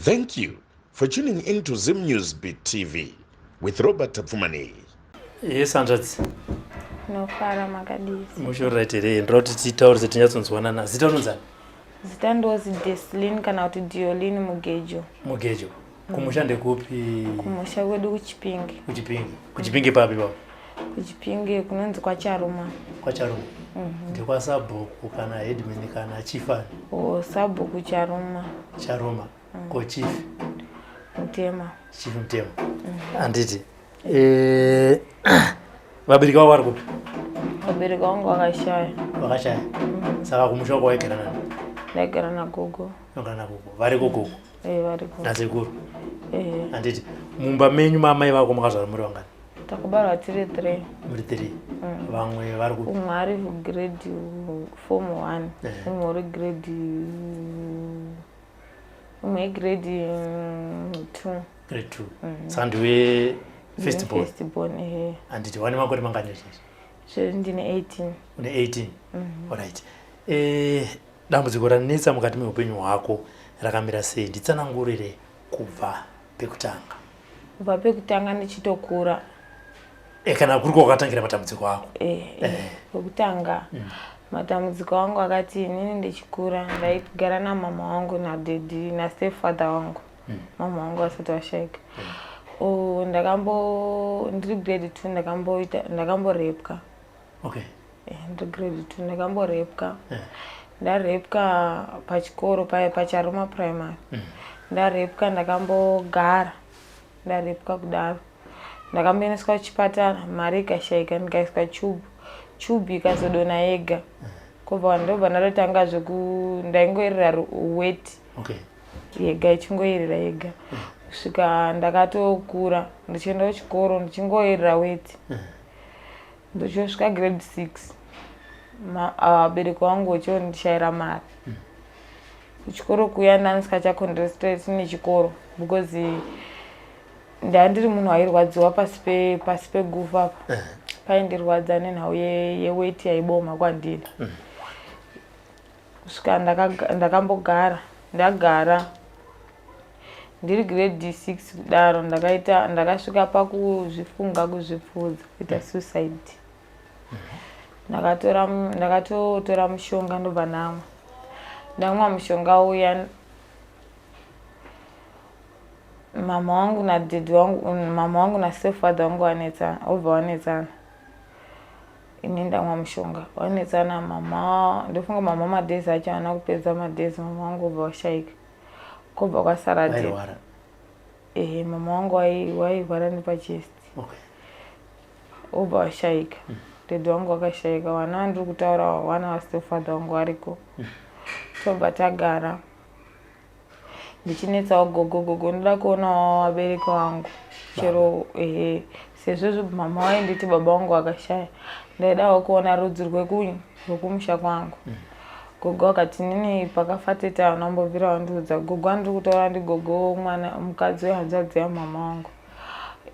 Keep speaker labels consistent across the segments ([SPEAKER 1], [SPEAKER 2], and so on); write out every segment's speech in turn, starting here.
[SPEAKER 1] Thank you for tuning in to Zim News Beat TV with Robert Tapfumani.
[SPEAKER 2] Yes, Andres.
[SPEAKER 3] No fara makadisi.
[SPEAKER 2] Mushoraitere ndroti titaurze tinyatsonzwanana. Zita unonzana?
[SPEAKER 3] Zita ndozi Deslin kana kuti Diolini Mugejo.
[SPEAKER 2] Mugejo. Kumushande kupi?
[SPEAKER 3] Kumusha kwedu kuchipinge.
[SPEAKER 2] Kuchipinge. Kuchipinge papi baba?
[SPEAKER 3] Kuchipinge kunonzi kwa Charuma.
[SPEAKER 2] Kwa Charuma. Ndikwa Sabhuku kana Edmund kana Chifani.
[SPEAKER 3] Sabhuku Charuma.
[SPEAKER 2] Charuma. Ko Chief
[SPEAKER 3] Mtema.
[SPEAKER 2] Chief Mtema. Anditi. Vabereki vavo vari kupi?
[SPEAKER 3] Vabereki vangu vakashaya.
[SPEAKER 2] Vakashaya. Saka kumusha kwa waigara nani?
[SPEAKER 3] Ndaigara nagogo.
[SPEAKER 2] Ndogara nagogo. Vari gogo?
[SPEAKER 3] Vari gogo.
[SPEAKER 2] Nasekuru? Anditi. Mumba menyu mamai vako makazvara muri vangani?
[SPEAKER 3] Takabarwa tiri 3.
[SPEAKER 2] Muri 3. Vamwe vari kupi?
[SPEAKER 3] Umwe ari grade form 1. Umwe uri grade umwe grade 2.
[SPEAKER 2] Grade 2. Saka ndiwe first born?
[SPEAKER 3] First born,
[SPEAKER 2] Anditi wane makore mangani izvozvo?
[SPEAKER 3] Zviri ndine 18.
[SPEAKER 2] Une 18? Alright. Dambudziko ranetsa mukati meupenyu hwako rakamira sei? Nditsanangurire kubva pekutanga.
[SPEAKER 3] Kubva pekutanga ndichitokura.
[SPEAKER 2] Kana kuri kwakatangira matambudziko ako?
[SPEAKER 3] Pekutanga matambudziko angu akati inini ndichikura ndaigara namama wangu nadedi nastepfather wangu. Mama wangu asati washaika. Ndiri grade 2 ndakamborepwa.
[SPEAKER 2] Okay.
[SPEAKER 3] Ndiri grade 2 ndakamborepwa. Ndarepwa pachikoro paCharuma primary. Ndarepwa ndakambogara. Ndarepwa kudaro. Ndakamboendeswa kuchipatara, mari ikashaika ndikaiswa chube ikazodona yega. Kubva ndobva ndatotanga ndaingoerera weight.
[SPEAKER 2] Okay.
[SPEAKER 3] Yega ichingoerera yega. Kusvika ndakatokura ndichienda kuchikoro ndichingoerera weight. Ndochosvika grade 6. Vabereki vangu vachondishaira mari. Kuchikoro kuya ndandisikachaconcentrate nechikoro because ndandiri munhu airwadziwa pasi pegufa apa. Paindirwadza nenhau yeweight yaiboma kwandiri. Kusvika ndakambogara. Ndagara ndiri grade 6 kudaro ndakasvika pakuzvifunga kuzvipfudza kuita suicide. Ndakatotora mushonga ndobva ndamwa. Ndamwa mushonga uya mama wangu nadedi wangu, mama wangu nastepfather wangu obva vanetsana. Ini ndamwa mushonga vanetsana. Ndofunga mama madhezi acho haana kupedza madhezi. Mama wangu obva washaika. Kobva kwasara dedi. Mama wangu wairwara nepachest. Obva washaika. Dedi wangu wakashaika. Vana vandiri kutaura vana vastepfather wangu variko. Tobva tagara. Ndichinetsawo gogo ndoda kuonawo vabereki vangu. Chero sezvo mama vainditi baba vangu vakashaya. Ndaidawo kuona rudzi rwekumusha kwangu. Gogo akati nini pakafateta vanambobvira vandiudza. Gogo andiri kutaura ndigogo mukadzi wehanzvadzi yamama wangu.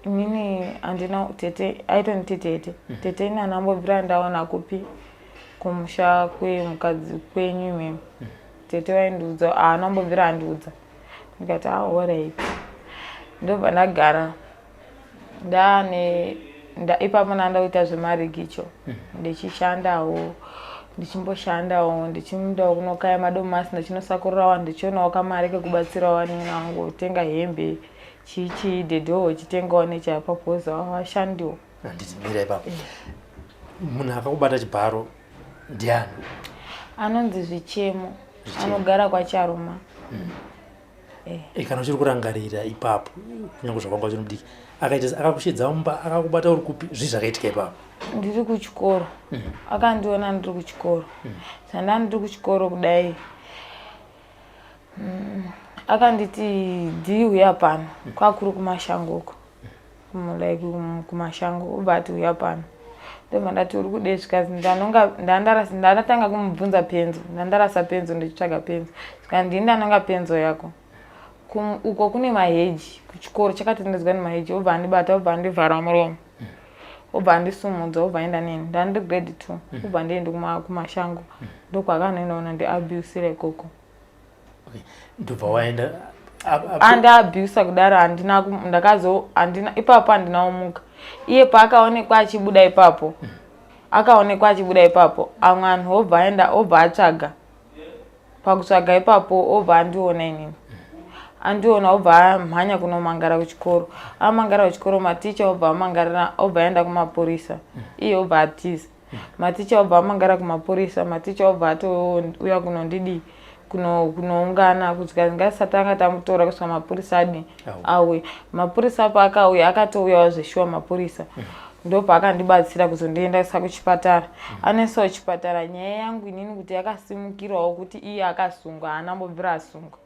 [SPEAKER 3] Inini handina tete aitoniti tete. Tete ini anambobvira ndaona kupi kumusha kwemukadzi kwenyu imemi. Tete vaindiudza anambobvira andiudza. Ndikati alright. Ndobva ndagara. Ipapo ndandaita zvemarigicho. Ndichishandawo. Ndichimboshandawo. Ndichiendawo kunokaya madomasi. Ndichinosakurirawo. Ndichionawo kamari kekubatsirawo vanini vangu. Kutenga hembe. Chichi dedho uchitengawo nechapapoza washandiwo.
[SPEAKER 2] Handiti mira ipapo. Munhu akakubata chibharo ndiani?
[SPEAKER 3] Anonzi Zvichemo. Anogara kwaCharuma.
[SPEAKER 2] Kana uchiri kurangarira ipapo kunyange zvakanga uchiri mudiki akakushedza mumba akakubata uri kupi? Zvii zvakaitika ipapo?
[SPEAKER 3] Ndiri kuchikoro. Akandiona ndiri kuchikoro. Saka ndiri kuchikoro kudai. Akanditi uya pano. Kwakuri kumashango uko. Kumashango. Obva ati uya pano. Ndobva ndati uri kudei zvikazi ndandatanga kumubvunza penzo. Ndandarasa penzo ndichitsvaga penzo. Saka ndini ndanonga penzo yako. Uko kune maheji. Kuchikoro chakatendedzwa nemaheji. Obva andibata, obva andivhara muromo. Obva andisumudza, obva aenda neni. Ndandiri grade 2. Obva ndiendi kumashango. Ndokwakanoendawo ndiabusira ikoko.
[SPEAKER 2] Ndobva waenda
[SPEAKER 3] andiabhusa kudaro handina ipapo handinaomuka. Iye paakaonekwa achibuda ipapo amwe anhu obva atsvaga. Pakutsvaga ipapo obva andiona inini. Andiona obva amhanya kunomangara kuchikoro. Amangara kuchikoro maticha obva aenda kumapurisa. Iye obva atiza. Maticha obva amangara kumapurisa. Maticha obva atouya kunondidi kunoungana kuti ngasati anga tamutora kusvika mapurisa adi auya. Mapurisa paakauya akatouyawo zveshuwa mapurisa. Ndopakandibatsira kuzondiendesa kuchipatara. Anesawo kuchipatara nyaya yangu inini kuti yakasimukirawo kuti iye akasungwa haana mbobvira asungwa.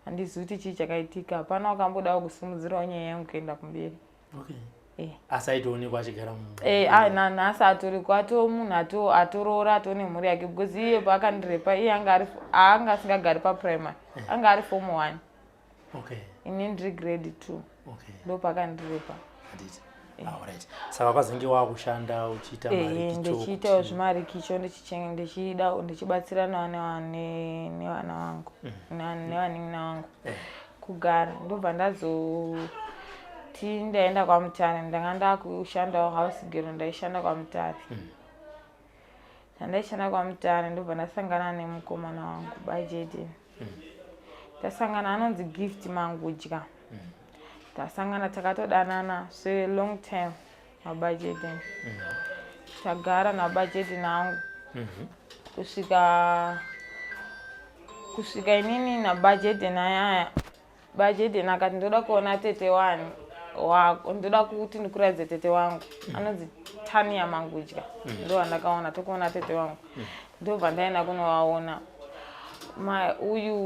[SPEAKER 3] Handizivi kuti chii chakaitika. Hapana wakambodawo kusimudzirawo nyaya yangu kuenda kumberi.
[SPEAKER 2] Asi aitoonekwa achigara
[SPEAKER 3] nhasi atoriko atoo munhu atoroora atoo nemhuri yake because iye paakandirepa iye anga asingagari paprimary anga ari form 1 inini ndiri grade 2 ndo paakandirepa.
[SPEAKER 2] Saka kwazenge wakushanda uchiita marikicho?
[SPEAKER 3] Ndichiitawo zvimarikicho ndichibatsirana nevana vangu nevanin'ina vangu kugara. Ndobva ndaenda kwaMutare. Ndanga ndakushandawo house girl. Ndaishanda kwaMutare. Ndaishanda kwaMutare ndobva ndasangana nemukomana wangu Bajedeni. Tasangana anonzi Gift Mangudya. Tasangana takatodanana long time naBajedeni. Tagara naBajedeni angu kusvika inini naBajedeni ayaya. Bajedeni akati ndoda kuona tete wani wako, ndoda kuti ndikuradze tete wangu. Anonzi Tania Mangudya. Ndo andakaona tokuona tete wangu. Ndobva ndaenda kunovaona. Uyu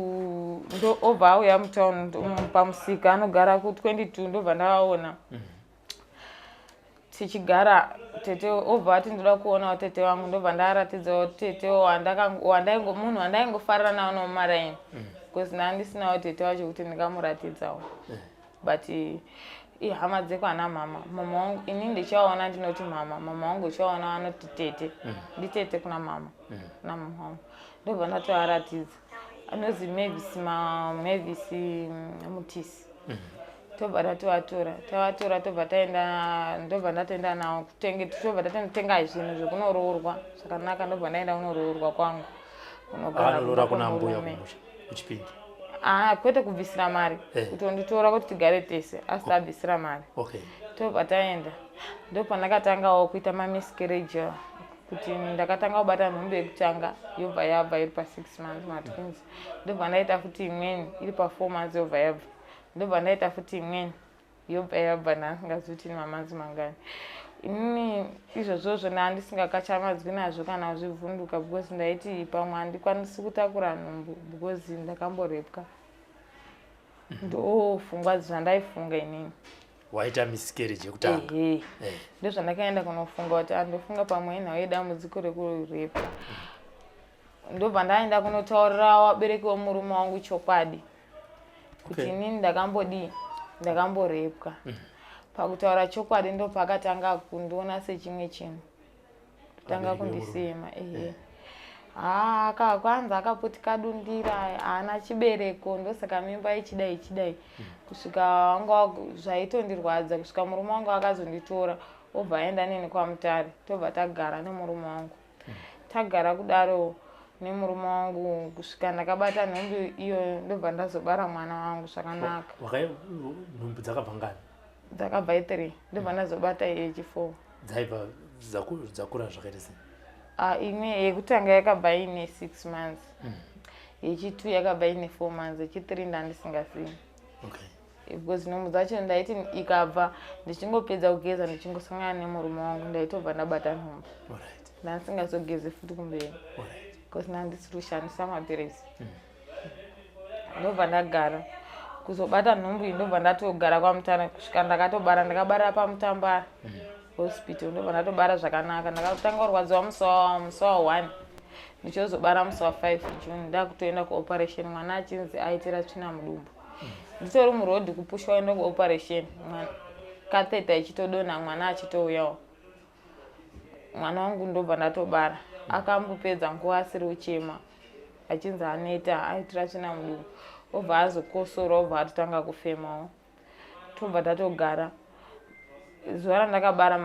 [SPEAKER 3] ndo obva auya mutown pamusika anogara ku22 ndobva ndavaona. Tichigara tete obva ati ndoda kuonawo tete wangu. Ndobva ndaratidzawo tete munhu wandaingofarira nawo nomumaraini. Because ndandisinawo tete wacho kuti ndingamuratidzawo. But hama dzekwana mama wangu inini ndichaona ndinoti mama wangu uchaona anoti tete. Nditete kuna mama wangu. Ndobva ndatoaratidza. Anozi Mavis Mutisi. Tobva tatovatora. Ndobva ndatoenda nawo tobva tatotenga zvinhu zvokunoroorwa zvakanaka. Ndobva ndaenda kunoroorwa kwangu.
[SPEAKER 2] Kunogara kuna mbuya kuchipinda.
[SPEAKER 3] Kwete kubvisira mari. Kutonditora kuti tigare tese asi tabvisira mari. Tobva taenda. Ndopa ndakatangawo kuita miscarriage. Kuti ndakatanga kubata nhumbu yekutanga yobva yabva iri pa6 months matwins. Ndobva ndaita futi imweni iri pa4 months yobva yabva. Ndobva ndaita futi imweni yobva yabva ndasingazivi kuti mamanzi mangani. Inini izvozvozvo ndandisingakachamadzwi nazvo kana zvivhunduka because ndaiti pamwe handikwanisi kutakura nhumbu because ndakamborepwa. Ndopfungwa zvandaifunga inini.
[SPEAKER 2] Waita miscarriage yekutanga?
[SPEAKER 3] Ndozvandakaenda kunofunga kuti andofunga pamwe inhau yedambudziko rekurepwa. Ndobva ndaenda kunotaurira vabereki vomurume wangu chokwadi kuti inini ndakamborepwa. Pakutaura chokwadi ndopakatanga kundiona sechimwe chinhu. Tanga kundisema kwanza akapoti kadundira haana chibereko ndosaka mimba ichidai. Kusvika zvaitondirwadza kusvika murume wangu akazonditora obva aenda neni kwaMutare. Tobva tagara nemurume wangu. Tagara kudaro nemurume wangu kusvika ndakabata nhumbu iyo ndobva ndazobara mwana wangu zvakanaka.
[SPEAKER 2] Nhumbu dzakabva ngani?
[SPEAKER 3] Dzakabva i3 ndobva ndazobata yechi4.
[SPEAKER 2] Dzaibva dzakura zvakaita sei?
[SPEAKER 3] Imwe yekutanga yakabva ine 6 months. Yechi2 yakabva ine 4 months. Yechi3 ndandisingazivi. Because nhumbu dzacho ndaiti ikabva ndichingopedza kugeza ndichingosangana nemurume wangu ndaitobva ndabata nhumbu. Ndandisingazogeze futi kumberi. Because ndandisiri kushandisa maperesi. Ndobva ndagara. Kuzobata nhumbu iyi ndobva ndatogara kwaMutare kusvika ndakatobara. Ndakabarira paMutambara hospital. Ndobva ndatobara zvakanaka. Ndakatanga kurwadziwa musi wa1 ndichozobara musi wa5 June. Ndakutoenda kuoperation mwana achinzi aitira tsvina mudumbu. Nditori murodhi kupushwa kuenda kuoperation. Katheta ichitodonha mwana achitouyawo. Mwana wangu ndobva ndatobara. Akambopedza nguva asiri kuchema achinzi aneta aitira tsvina mudumbu. obva azokosora obva atotanga kufemawo tobva tatogara zuva randakabara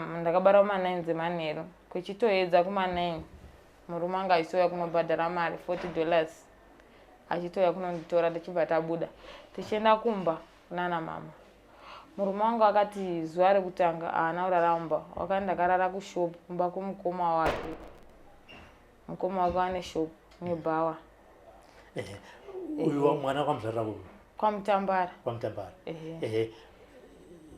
[SPEAKER 3] kuma9 dzemanheru kuchitoedza kuma9 murume anga achitouya kunobhadhara mari $40 achitouya kunonditora tichibva tabuda tichienda kumba kunana mama. Murume wangu akati zuva rekutanga haana kuraramba wakati ndakarara kushopu kumba kumukoma wake. Mukoma wake ane shopu nebhawa.
[SPEAKER 2] Uyu mwana wakamuzvarira kupi?
[SPEAKER 3] Kwamutambara.
[SPEAKER 2] Kwamutambara.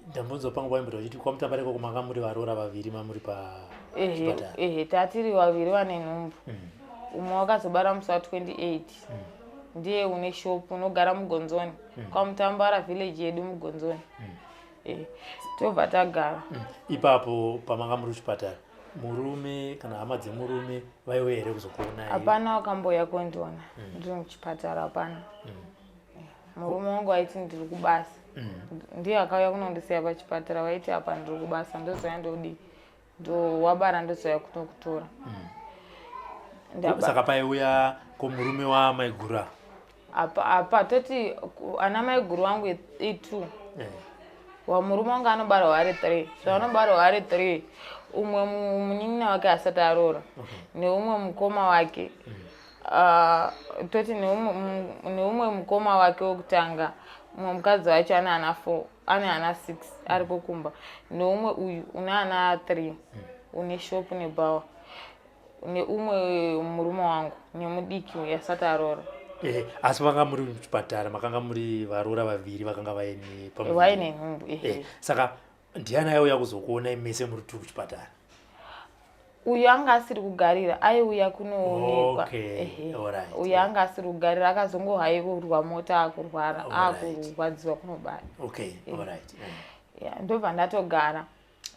[SPEAKER 2] Ndambunzo pangu waimbira uchiti kwamutambara ikoko manga muri varoora vaviri mamuri pachipatara.
[SPEAKER 3] Tatiri vaviri vane nhumbu. Umwe wakazobara musi wa28 ndiye une shopu unogara mugonzoni kwamutambara village yedu mugonzoni. Tobva tagara.
[SPEAKER 2] Ipapo pamanga muri kuchipatara murume kana hama dzemurume vaiwe here kuzokuonai?
[SPEAKER 3] Hapana wakamboya kundiona ndiri muchipatara, hapana. Murume wangu aiti ndiri kubasa ndiye akauya kunondisiya pachipatara waiti apa ndiri kubasa ndozoya ndodi wabara ndozoya kutokutora.
[SPEAKER 2] Saka paiuya komurume wamaigura?
[SPEAKER 3] Apa toti ana maiguru wangu i2 wamurume wangu anobarwa ari 3 zvaanobarwa ari 3 umwe munyinina wake asati aroora neumwe mukoma wake toti neumwe mukoma wake wokutanga umwe mukadzi wacho ane ana 4 ane ana 6 ari kokumba neumwe uyu une ana 3 une shopu nebhawa neumwe murume wangu nemudiki asati aroora.
[SPEAKER 2] Asi vanga muri muchipatara makanga muri varoora vaviri vakanga vaine
[SPEAKER 3] vaine nhumbu.
[SPEAKER 2] Saka ndiani aiuya kuzokuonai mese muri tu kuchipatara?
[SPEAKER 3] Uyu anga asiri kugarira aiuya kunoonekwa. Uyu anga asiri kugarira akazongohaikurwa mota akurwara akurwadziwa kunobara. Ndobva ndatogara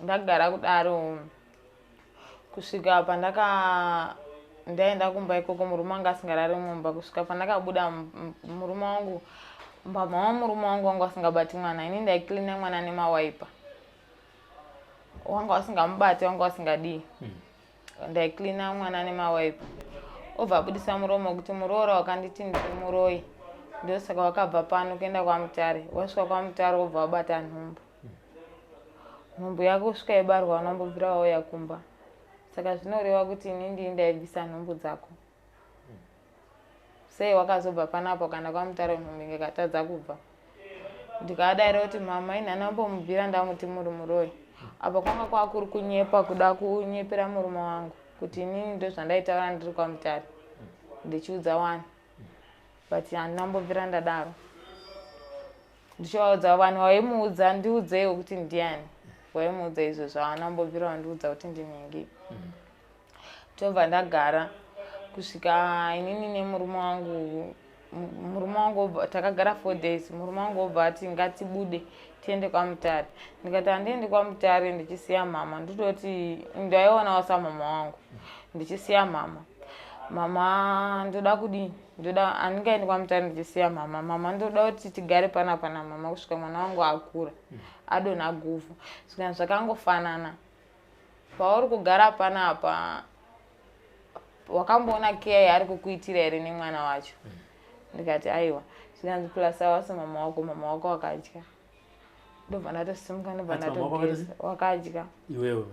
[SPEAKER 3] ndagara kudaro kusvika ndaenda kumba ikoko murume wangu asingarari mumba kusvika pandakabuda murume wangu mbama wamurume wangu asingabati mwana ini ndaicleana mwana nemawaipa wangu asingamubati wangu asingadii ndaicleana mwana nemawaipa obva abudisa muromo kuti muroora wakanditi ndiri muroi ndosaka wakabva pano kuenda kwamutare wasvika kwamutare obva wabata nhumbu yako kusvika ibarwa unambobvira wauya kumba. Saka zvinoreva kuti ini ndini ndaibvisa nhumbu dzako. Sei wakazobva panapo kana kwamutare nhumbu ngekatadza kubva. Ndikadaira kuti mama ini anambomubvira ndamuti muri muroi. Apa kwanga kwakuri kunyepa kuda kunyepera murume wangu kuti inini ndozvandaitaura ndiri kwamutare ndichiudza wani but handinambobvira ndadaro. Ndichivaudza vanhu vaimuudza ndiudzeiwo kuti ndiani waimuudza izvo zvaanambobvira wandiudza kuti ndinhingi. Tobva ndagara kusvika inini nemurume wangu takagara 4 days. Murume wangu obva ati ngatibude tiende kwamutare. Ndikati handiendi kwamutare ndichisiya mama nditoti ndaionawo samama wangu ndichisiya mama ndoda kudini handingaendi kwamutare ndichisiya mama ndoda kuti tigare panapa namama kusvika mwana wangu akura adonha guvhu. Saka zvakangofanana pauri kugara panapa wakamboona keya ari kukuitira here nemwana wacho. Ndikati aiwa zvikanzi plus awasi mama wako wakadya. Ndobva ndatosimuka ndobva ndatogeza wakadya
[SPEAKER 2] iwewe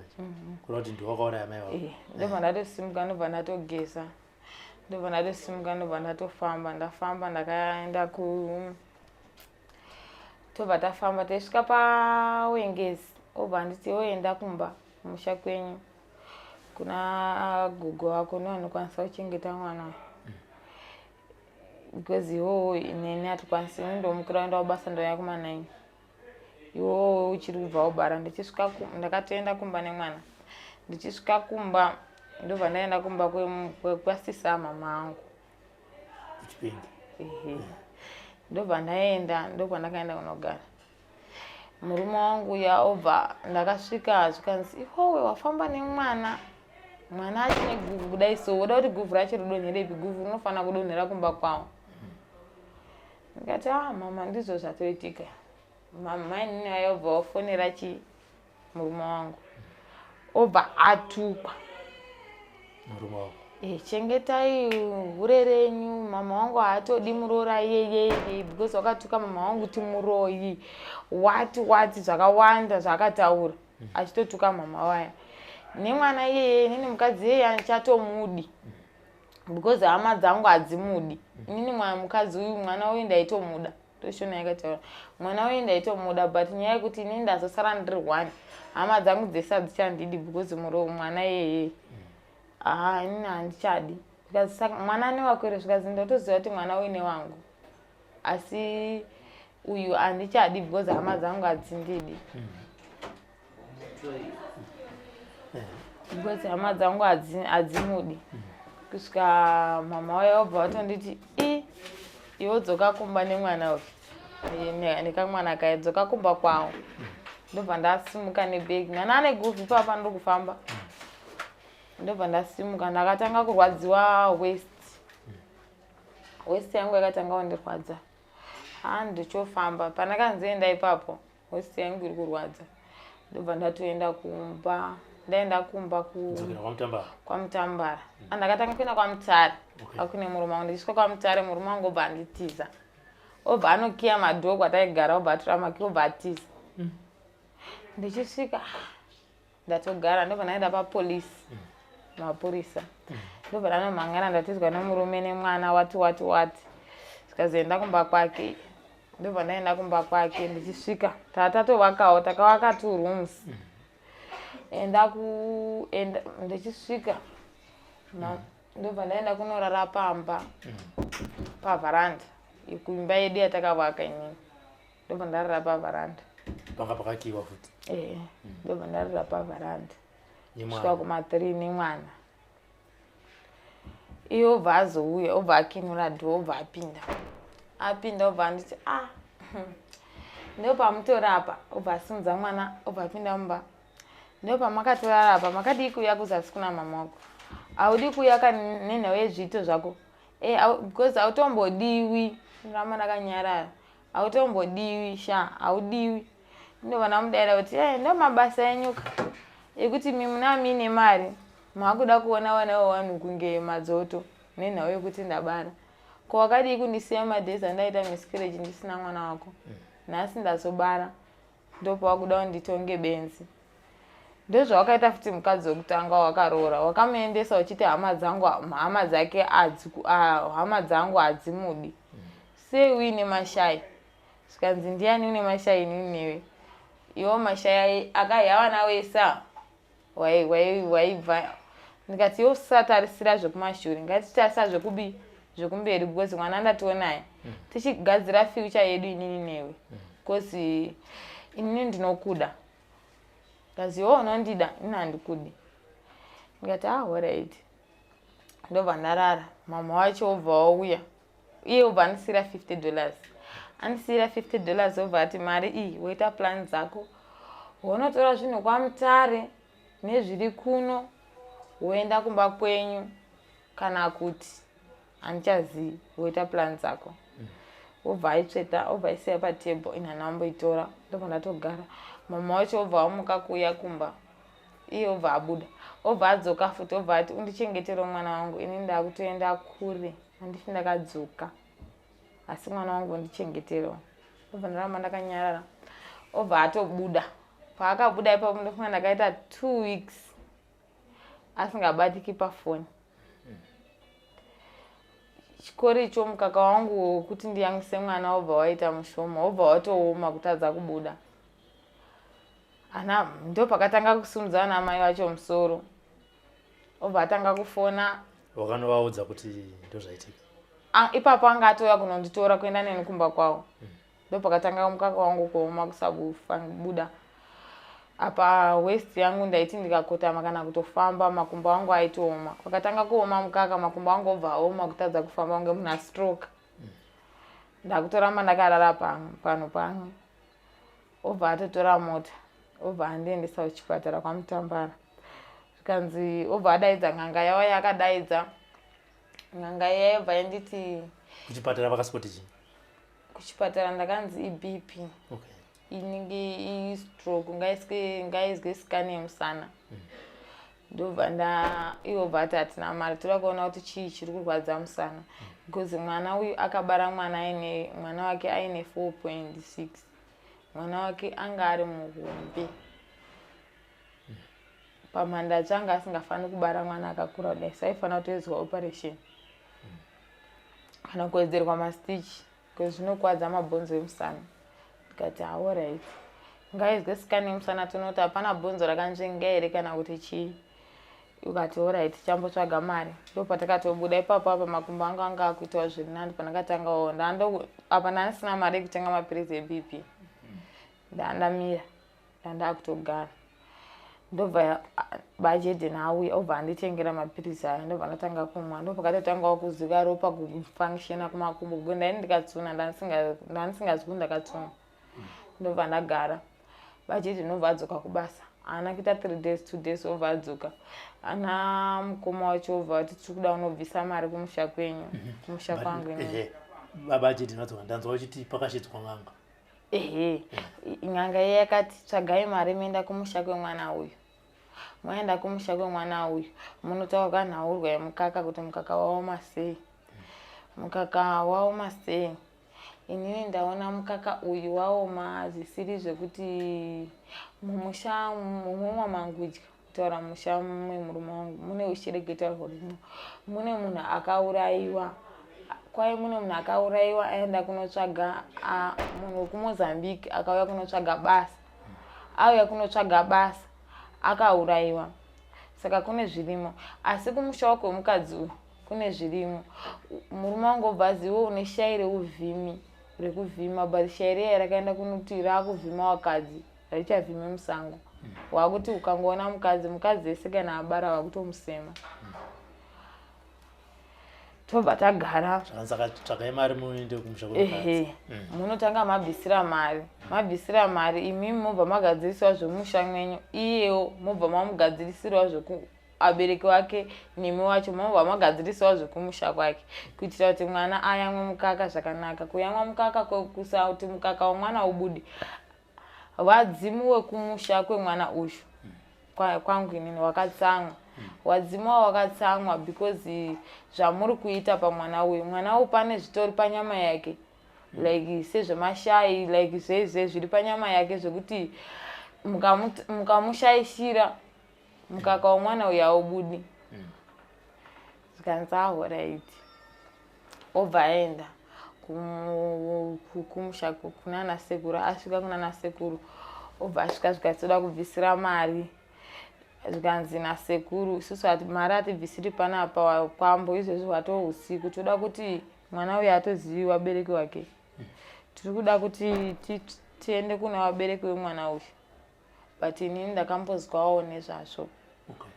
[SPEAKER 2] kuda kuti ndiwakauraya mai wako.
[SPEAKER 3] Ndobva ndatosimuka ndobva ndatogeza ndobva ndatosimuka ndobva ndafamba ndakaenda tobva tafamba taisvika paWengezi obva nditi oenda kumba kumusha kwenyu kuna gogo wako nevanokwanisa kuchengeta mwana because iwowo neni hatikwanisi ndomukira kuenda kubasa ndouya kuma9 iwowo uchiri kubva wabara. Ndakatoenda kumba nemwana ndichisvika kumba ndobva ndaenda kumba kwasisa mama angu ndobva ndaenda ndobva ndakaenda kunogara. Murume wangu obva ndakasvika zvikanzi iwewe wafamba nemwana achine guvhu kudai so woda kuti guvhu racho ridonherepi? Guvhu rinofanira kudonhera kumba kwawo. Ndikati mama ndizvo zvatoitika. Mama inini ayobva wafonera murume wangu obva atukwa.
[SPEAKER 2] Murume wako
[SPEAKER 3] chengetai urerenyu, mama wangu haatodi murora yeye because wakatuka mama wangu timuroyi wati zvakawanda zvakataura achitotuka mama waya nemwana iyeye inini mukadzi yeye achatomudi because hama dzangu hadzimudi inini mukadzi uyu mwana uyu ndaitomuda toshona yakataura mwana uyu ndaitomuda but nyaya yekuti inini ndazosara ndiri 1 hama dzangu dzese hadzichandidi because mwana yeye inini handichadi mwana newakwere zvikazi ndotoziva kuti mwana uyu newangu asi uyu handichadi because hama dzangu hadzindidi because hama dzangu hadzimudi kusvika mama waya wabva watonditi iwo dzoka kumba nemwana uyu nekamwana kaye dzoka kumba kwawo ndobva ndasimuka nebhegi mwana ane guvhi papa ndiri kufamba ndobva ndasimuka ndakatanga kurwadziwa west yangu yakatanga kundirwadza ndichofamba pandakanzoenda ipapo west yangu iri kurwadza ndobva ndatoenda kumba ndaenda kumba kwaMutambara ndakatanga kuenda kwaMutare akune murume wangu ndichisvika kwaMutare murume wangu obva anditiza obva anokiya madhoo kwataigara obva atora maki obva atiza ndichisvika ndatogara ndobva ndaenda papolisi mapurisa ndobva ndanomhangana ndatizwa nemurume nemwana wati zvikazoenda kumba kwake ndobva ndaenda kumba kwake ndichisvika tatovakawo takavaka 2 rooms ndichisvika ndobva ndaenda kunorara pamba pavharanda kuimba yedu yatakavaka inini ndobva ndarara pavharanda
[SPEAKER 2] panga pakakiwa futi
[SPEAKER 3] ndobva ndarara pavharanda kusvika kuma3 nemwana iye obva azouya obva akinura dhoo obva apinda obva anditi ndopamutorapa obva asimudza mwana obva apinda mumba ndopamakatorarapa makadii kuuya kuzasi kuna mama wako haudi kuuya nenhau yezviito zvako because hautombodiwi rama ndakanyarara hautombodiwi haudiwi ndobva ndamudaira kuti ndo mabasa enyuka ekuti muna mine mari makuda kuona wanawo vanhu kunge madzoto nenhau yekuti ndabara ko wakadii kundisiya madhezi andaita miscarriage ndisina mwana wako nhasi ndazobara ndopawakuda kunditonge benzi ndozvawakaita futi mukadzi wekutanga wakaroora wakamuendesa uchiti hama dzangu hadzimudi sei uine mashai zvikanzi ndiani une mashai inini newe iwo mashai akaihawa nawesa waibva ndikati iwo usatarisira zvekumashure ngatitarisa zvekumberi because mwana ndationaye tichigadzira future yedu inini newe because inini ndinokuda kazi iwo unondida ini handikudi ndikati alright ndobva ndarara mama wacho obva wauya iye obva andisiyira $50 andisiyira $50 obva ati mari iyi woita plan dzako wonotora zvinhu kwaMutare nezviri kuno woenda kumba kwenyu kana kuti handichazivi woita plan dzako obva aitsveta obva aisiya patebho ina ndamboitora ndobva ndatogara mama wacho obva wamuka kuuya kumba iye obva abuda obva adzoka futi obva ati undichengetero mwana wangu ini ndakutoenda kure handifi ndakadzoka asi mwana wangu undichengetero obva ndaramba ndakanyarara obva atobuda paakabuda ipapo ndofunga ndakaita 2 weeks asingabatiki pafoni chikori icho mukaka wangu wekuti ndiyamwise mwana obva waita mushoma obva watooma kutadza kubuda ndo pakatanga kusumudza namai vacho musoro obva atanga kufona
[SPEAKER 2] wakanovaudza kuti ndozvaitika
[SPEAKER 3] ipapo anga atouya kunonditora kuenda neni kumba kwavo ndo pakatanga mukaka wangu kuoma kusabuda apa west yangu ndaiti ndikakotama kana kutofamba makumbo angu aitooma kwakatanga kuoma mukaka makumbo angu obva aoma kutadza kufamba kunge munhu astroke ndakutoramba ndakarara pano pamwe obva atotora mota obva andiendesa kuchipatara kwaMutambara zvikanzi obva adaidza n'anga yavo yakadaidza n'anga yayobva yanditi
[SPEAKER 2] kuchipatara vakasipoti chii
[SPEAKER 3] kuchipatara ndakanzi iBP inenge istroke ngaizwe skani yemusana ndobva ivo bvati hatina mari toda kuona kuti chii chiri kurwadza musana because mwana uyu akabara mwana wake aine 4.6 mwana wake anga ari muhombe pamhandacho anga asingafaniri kubara mwana akakura kudai saifanira kutoedzwa operation kana kuwedzerwa mastitch because zvinokwadza mabhonzo emusana. Ndikati alright ngaizwe sikani yemusana tonoti hapana bhonzo rakanzvenga here kana kuti chii. Ukati alright chambotsvaga mari ndopatakatobuda ipapo apa makumbo anga anga akuitawo zviri nani pandakatangawo apa ndandisina mari yekutenga mapirizi eBP ndandamira ndandakutogara ndobva bajeti nauya obva anditengera mapirizi aya ndobva ndatanga kumwa ndopakatotangawo kuzika ropa kufangishena kumakumbo because ndaini ndikatsuna ndandisingazwi ndakatsuna ndobva ndagara bajeti ndobva adzoka kubasa ana kuita 3 days 2 days obva adzoka ana mukoma wacho obva kuti tiri kuda unobvisa mari kumusha kwenyu kumusha kwangu
[SPEAKER 2] inini bajeti ndinadzoka ndanzwa uchiti pakashidzwa n'anga
[SPEAKER 3] n'anga iye yakati tsvagai mari muenda kumusha kwemwana uyu mwaenda kumusha kwemwana uyu munotaurwa nhaurwa yemukaka kuti mukaka waoma sei mukaka waoma sei. Inini ndaona mukaka uyu waoma zvisiri zvekuti mumusha mumwe mangudya kutaura musha mumwe murume wangu mune uchiregeterwa rimo mune munhu akaurayiwa kwai mune munhu akaurayiwa aenda kunotsvaga munhu wekumozambique akauya kunotsvaga basa auya kunotsvaga basa akaurayiwa saka kune zvirimo asi kumusha wako wemukadzi uyu kune zvirimo. Murume wangu obva aziwo une shai reuvhimi rekuvhima but shai riya rakaenda kunoti raakuvhima wakadzi harichavhime musango wakuti ukangoona mukadzi ese kana abara wakutomusema. Tobva tagara
[SPEAKER 2] saka tsvagai mari muende kumusha kwemukadzi
[SPEAKER 3] munotanga mabvisira mari imimi mobva magadzirisawo zvemusha mwenyu iyewo mobva mamugadzirisirawo abereki wake nemi wacho mobva magadzirisawo zvekumusha kwake kuitira kuti mwana ayamwe mukaka zvakanaka. Kuyamwa mukaka kwekusa kuti mukaka womwana ubude wadzimu wekumusha kwemwana uyu kwangu inini wakatsamwa wadzima wakatsamwa because zvamuri kuita pamwana uyu mwana uyu pane zvitori panyama yake like sezvemashai like zvezve zviri panyama yake zvekuti mukamushaishira mukaka womwana uyu haubudi. Zikanzi alright obva aenda kumusha kunana sekuru asvika kunana sekuru obva asvika zvikatoda kubvisira mari zvikanzi nasekuru isusu mari hatibvisiri panapa kwambo izvezvi watoo usiku toda kuti mwana uyu atozivi wabereki wake tiri kuda kuti tiende kuna wabereki wemwana uyu but inini ndakambozwawo nezvazvo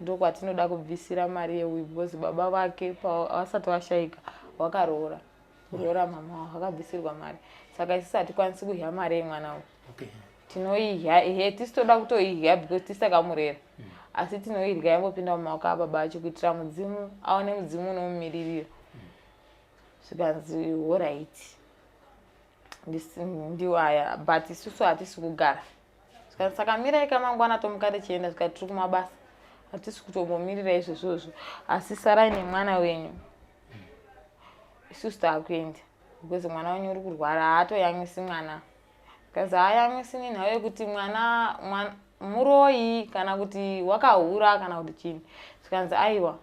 [SPEAKER 3] ndokwatinoda kubvisira mari yeuyu because baba vake vasati vashaika wakaroora kuroora mama wakabvisirwa mari saka isusu hatikwanisi kudya mari yemwana uyu tinoidya tisitoda kutoidya because tisakamurera asi tinoidya yambopinda mumaoko ababa acho kuitira mudzimu aone mudzimu unomumiririra. Zvikanzi alright ndiwo aya but isusu hatisi kugara saka mirai kamangwana tomuka tichienda zvikati tiri kumabasa hatisi kutombomirira izvozvozvo asi sarai nemwana wenyu isusu taakuenda because mwana wenyu uri kurwara haatoyamwisi mwana kazi haayamwisi nenhau yekuti mwana muroyi kana kuti wakahura kana kuti chini. Zvikanzi aiwa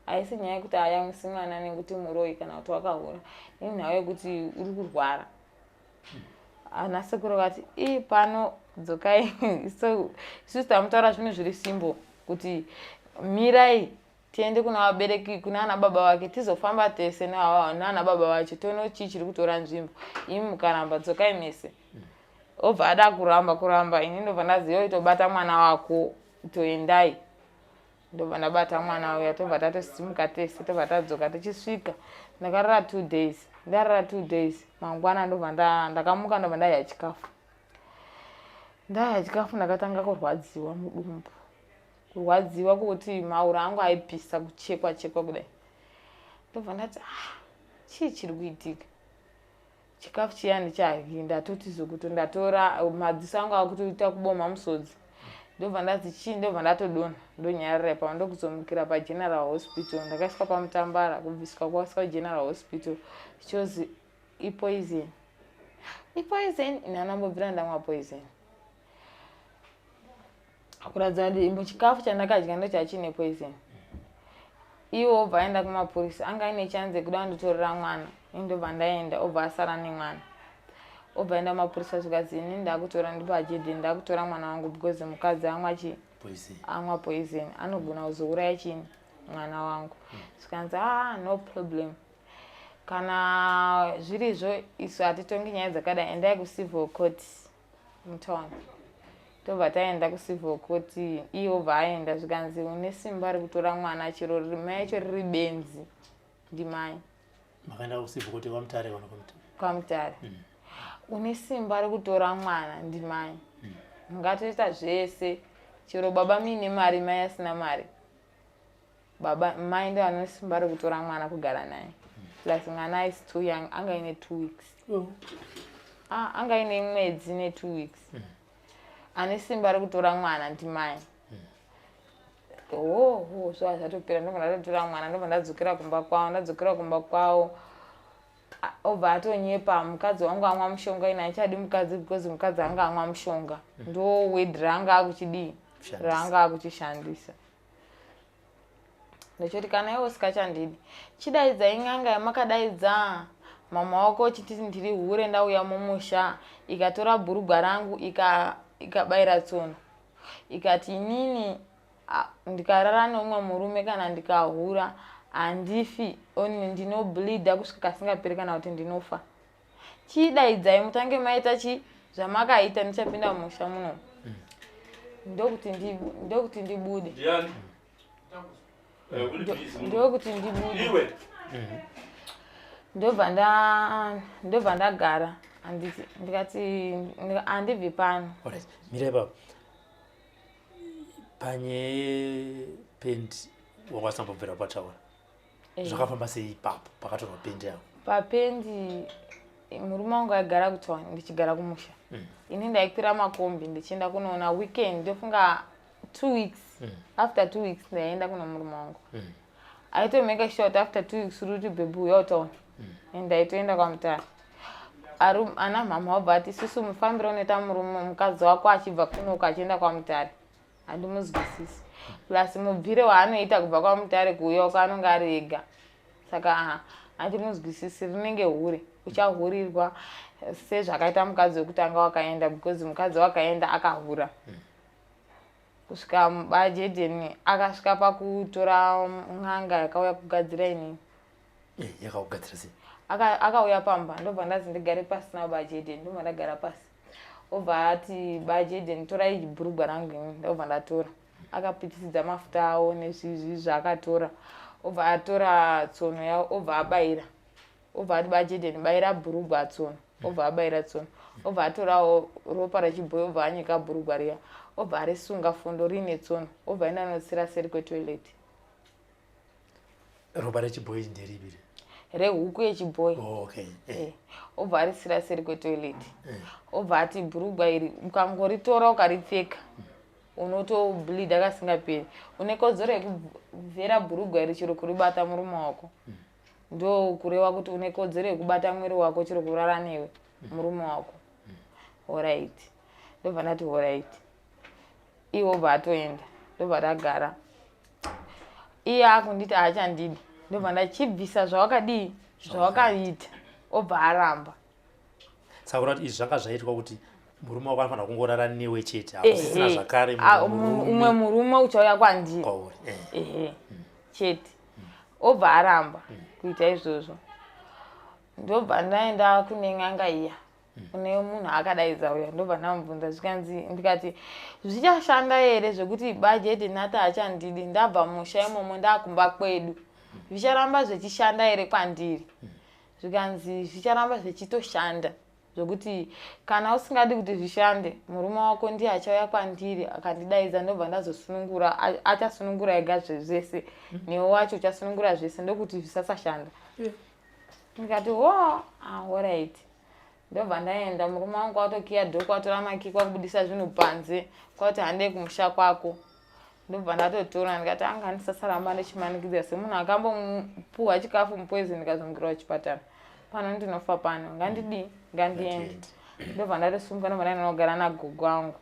[SPEAKER 3] haisi nyaya yekuti haayamwisi mwana nekuti muroyi kana kuti wakahura inhau yekuti uri kurwara. Ana sekuru vakati pano dzokai isusu tamutaura zvinhu zviri simbo kuti mirai tiende kuna wabereki kuna ana baba vake tizofamba tese nana baba vacho tono chii chiri kutora nzvimbo imi mukaramba dzokai mese. Obva ada kuramba ini ndobva ndaziva tobata mwana wako toendai ndobva ndabata mwana uya tobva tatosimuka tese tobva tadzoka tichisvika ndakarara 2 days ndarara 2 days mangwana ndobva ndakamuka ndobva ndadya chikafu ndakatanga kurwadziwa mudumbu kurwadziwa kuti mauro angu aipisa kuchekwa kudai ndobva ndati chii chiri kuitika chikafu chiya ndichadyi ndatoti zokuti ndatora madziso angu akutoita kuboma musodzi ndobva ndazi chii ndobva ndatodonha ndonyarira ipapo ndokuzomukira pageneral hospital ndakasvika pamutambara kubviswa kwasvika kugeneral hospital chozi ipoison ini anambobvira ndamwa poison kuratidza kuti muchikafu chandakadya ndochachine poison. Iwo obva aenda kumapurisa anga ine chanze kuda kunditorera mwana indobva ndaenda obva asara nemwana obva aenda kumapurisa zvikazi ini ndakutora ndipajede ndakutora mwana wangu because mukadzi amwa poison anogona kuzouraya chini mwana wangu zvikanzi no problem kana zvirizvo isu hatitongi nyaya dzakadai endai kucivil court mutown tobva taenda kucivil court iye obva aenda zvikanzi une simba rekutora mwana chero mai yacho riri benzi ndimai
[SPEAKER 2] makaenda kucivil court kwamutare kana
[SPEAKER 3] kwamutare une simba rekutora mwana ndimai ngatoita zvese chero baba mine mari mai asina mari baba mai ndo ane simba rekutora mwana kugara naye plus mwana is too young anga ine 2 weeks anga ine mwedzi ne2 weeks ane simba rekutora mwana ndimai so azatopera ndobva ndatotora mwana ndobva ndadzokera kumba kwavo obva atonyepa mukadzi wangu amwa mushonga ina achadi mukadzi because mukadzi anga amwa mushonga ndo wedi raanga akuchidii raanga akuchishandisa ndechoti kana iwo sikachandidi chidaidza ing'anga yamakadaidza mama wako chiti ndiri hure ndauya mumusha ikatora bhurugwa rangu ikabayira tsono ikati inini ndikarara neumwe murume kana ndikahura handifi oni ndinobleeda kusvika kasingaperi kana kuti ndinofa chidaidzai mutange maita zvamakaita ndichapinda mumusha muno ndokuti ndibude ndobva ndagara ndikati handibvi pano.
[SPEAKER 2] Mirai baba panye pendi wangasambobvira pataura zvakafamba sei ipapo pakatorwa pendi yavo
[SPEAKER 3] papendi murume wangu aigara kutown ndichigara kumusha ini ndaikwira makombi ndichienda kunoona weekend ndofunga 2 weeks after 2 weeks ndaenda kuno murume wangu aitomake short after 2 weeks ruti bebu yotown ndaitoenda kwamutare ana mama wabva ati susu mufambiro unoita murume mukadzi wako achibva kunoku achienda kwamutare handimuzwisisi plus mubvire waanoita kubva kwamutare kuuya uko anonge ari ega saka handimuzwisisi rinenge hure uchahurirwa sezvakaita mukadzi wekutanga wakaenda because mukadzi wakaenda akahura kusvika mubajedeni akasvika pakutora n'anga yakauya kugadzira inini
[SPEAKER 2] yakakugadzira sei
[SPEAKER 3] akauya pamba ndobva ndazi ndigare pasi nabajedeni ndobva ndagara pasi obva ati bajedeni torai bhurugwa rangu ini ndobva ndatora akapitisidza mafuta awo nezvizvi zvaakatora obva atora tsono yavo obva abayira obva ati bajedeni bayira bhurugwa tsono obva abayira tsono obva atorawo ropa rechibhoyi obva anyika bhurugwa riya obva arisunga fundo riine tsono obva aenda notsira seri kwetoilet.
[SPEAKER 2] Ropa rechibhoyi nderiviri
[SPEAKER 3] rehuku yechibhoyi obva arisira seri kwetoilet obva ati bhurugwa iri ukangoritora ukaripfeka unotobleed akasingaperi une kodzero yekuvhera bhurugwa iri chero kuribata murume wako ndo kureva kuti une kodzero yekubata mwiri wako chero kurara newe murume wako alright ndobva ndati alright iwo obva atoenda ndobva ndagara iye akunditi haachandidi ndobva ndachibvisa zvawakadii zvawakaita obva aramba
[SPEAKER 2] saka kurati izvi zvanga zvaitwa kuti murume wako anofanira kungorara newe chete hakusisina zvakare
[SPEAKER 3] umwe murume uchauya kwandiri chete obva aramba kuita izvozvo ndobva ndaenda kune n'anga iya kune munhu akadaidza uya ndobva ndamubvunza zvikanzi ndikati zvichashanda here zvekuti bajeti nati hachandidi ndabva musha imomo ndakumba kwedu zvicharamba zvechishanda here kwandiri zvikanzi zvicharamba zvechitoshanda zvokuti kana usingadi kuti zvishande murume wako ndiye achauya kwandiri akandidaidza ndobva ndazosunungura achasunungura ega zvese newe wacho uchasunungura zvese ndokuti zvisasashanda ndikati alright ndobva ndaenda murume wangu kwatokiya dhoko atora maki kwakubudisa zvinhu panze kwati handei kumusha kwako ndobva ndatotora ndikati anga ndisasaramba ndichimanikidza semunhu akambopuhwa chikafu mupoison ndikazomukira kuchipatara pano ndinofa pano ngandiende ndobva ndatosumuka ndobva ndainogara nagogo wangu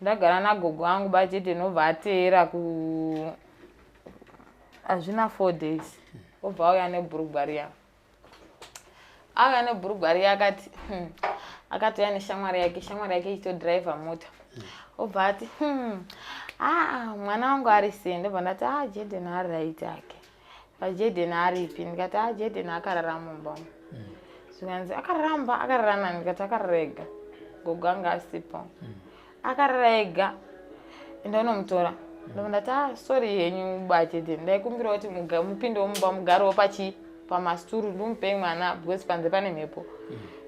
[SPEAKER 3] ndagara nagogo wangu bajeti nobva ateera hazvina 4 days obva auya nebhurugwari auya nebhurugwari akati akatouya neshamwari yake ichitodhiraivha mota obva ati mwana wangu ari sei ndobva ndati Jaden ari right ake paJaden aripi ndikati Jaden akarara mumba zvikanzi akarara nani ndikati akarara ega gogo anga asipo akarara ega enda unomutora ndobva ndati sorry henyu baJaden ndaikumbira kuti mupindewo mumba mugarewo pamasituru ndimupei mwana because panze pane mhepo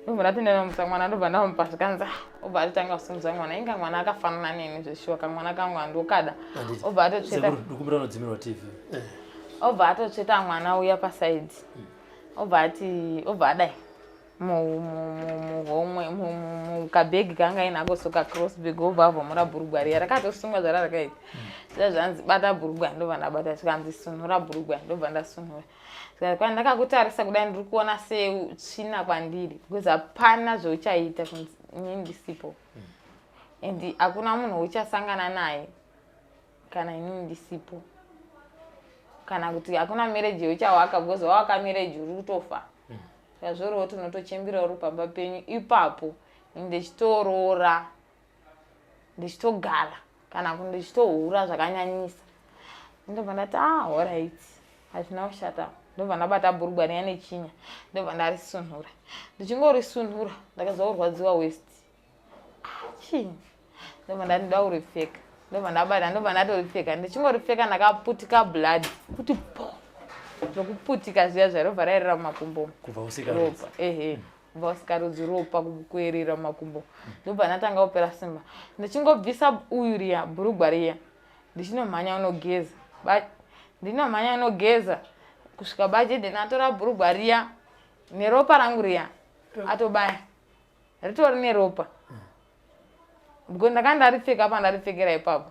[SPEAKER 3] ndobva ndapinda nomusa mwana ndobva ndamupa zvikanzi obva atotanga kusimudza mwana inga mwana akafanana neni zveshuwa kamwana kangu handokada obva atotsveta obva atotsveta mwana uya pasaidi obva adai muhomwe mukabhegi kanga inako soka crossbag obva avhomura bhurugwari rakatosungwa zvararakaita zva zvanzi bata bhurugwari ndobva ndabata zvikanzi sunura bhurugwari ndobva ndasunura kwani ndakakutarisa kudai ndiri kuona seutsvina kwandiri because hapana zvauchaita kunini ndisipo and hakuna munhu uchasangana naye kana inini ndisipo kana kuti hakuna marriage yauchawaka because wawaka marriage uri kutofa yazvoriwo tinotochembera uri pamba penyu ipapo ndichitoroora ndichitogara kana kuti ndichitohura zvakanyanyisa ndobva ndati alright hazvina kushata ndobva ndabata bhurugwari yane chinya ndobva ndarisunhura ndichingorisunhura ndakazourwadziwa west chii ndobva ndati ndoda kuripfeka ndobva ndabata ndobva ndatoripfeka ndichingoripfeka ndakaputika blood kuti po zvokuputika zviya zvairobva rairira mumakumbo
[SPEAKER 2] kubva usikarudzi
[SPEAKER 3] kubva usikarudzi ropa kuerera mumakumbo ndobva ndatanga kupera simba ndichingobvisa uyu riya bhurugwari riya ndichinomhanya unogeza ndinomhanya unogeza kusvika baJaden atora bhurugwari riya neropa rangu riya atobaya ritori neropa because ndakanga ndaripfeka pandaripfekera ipapo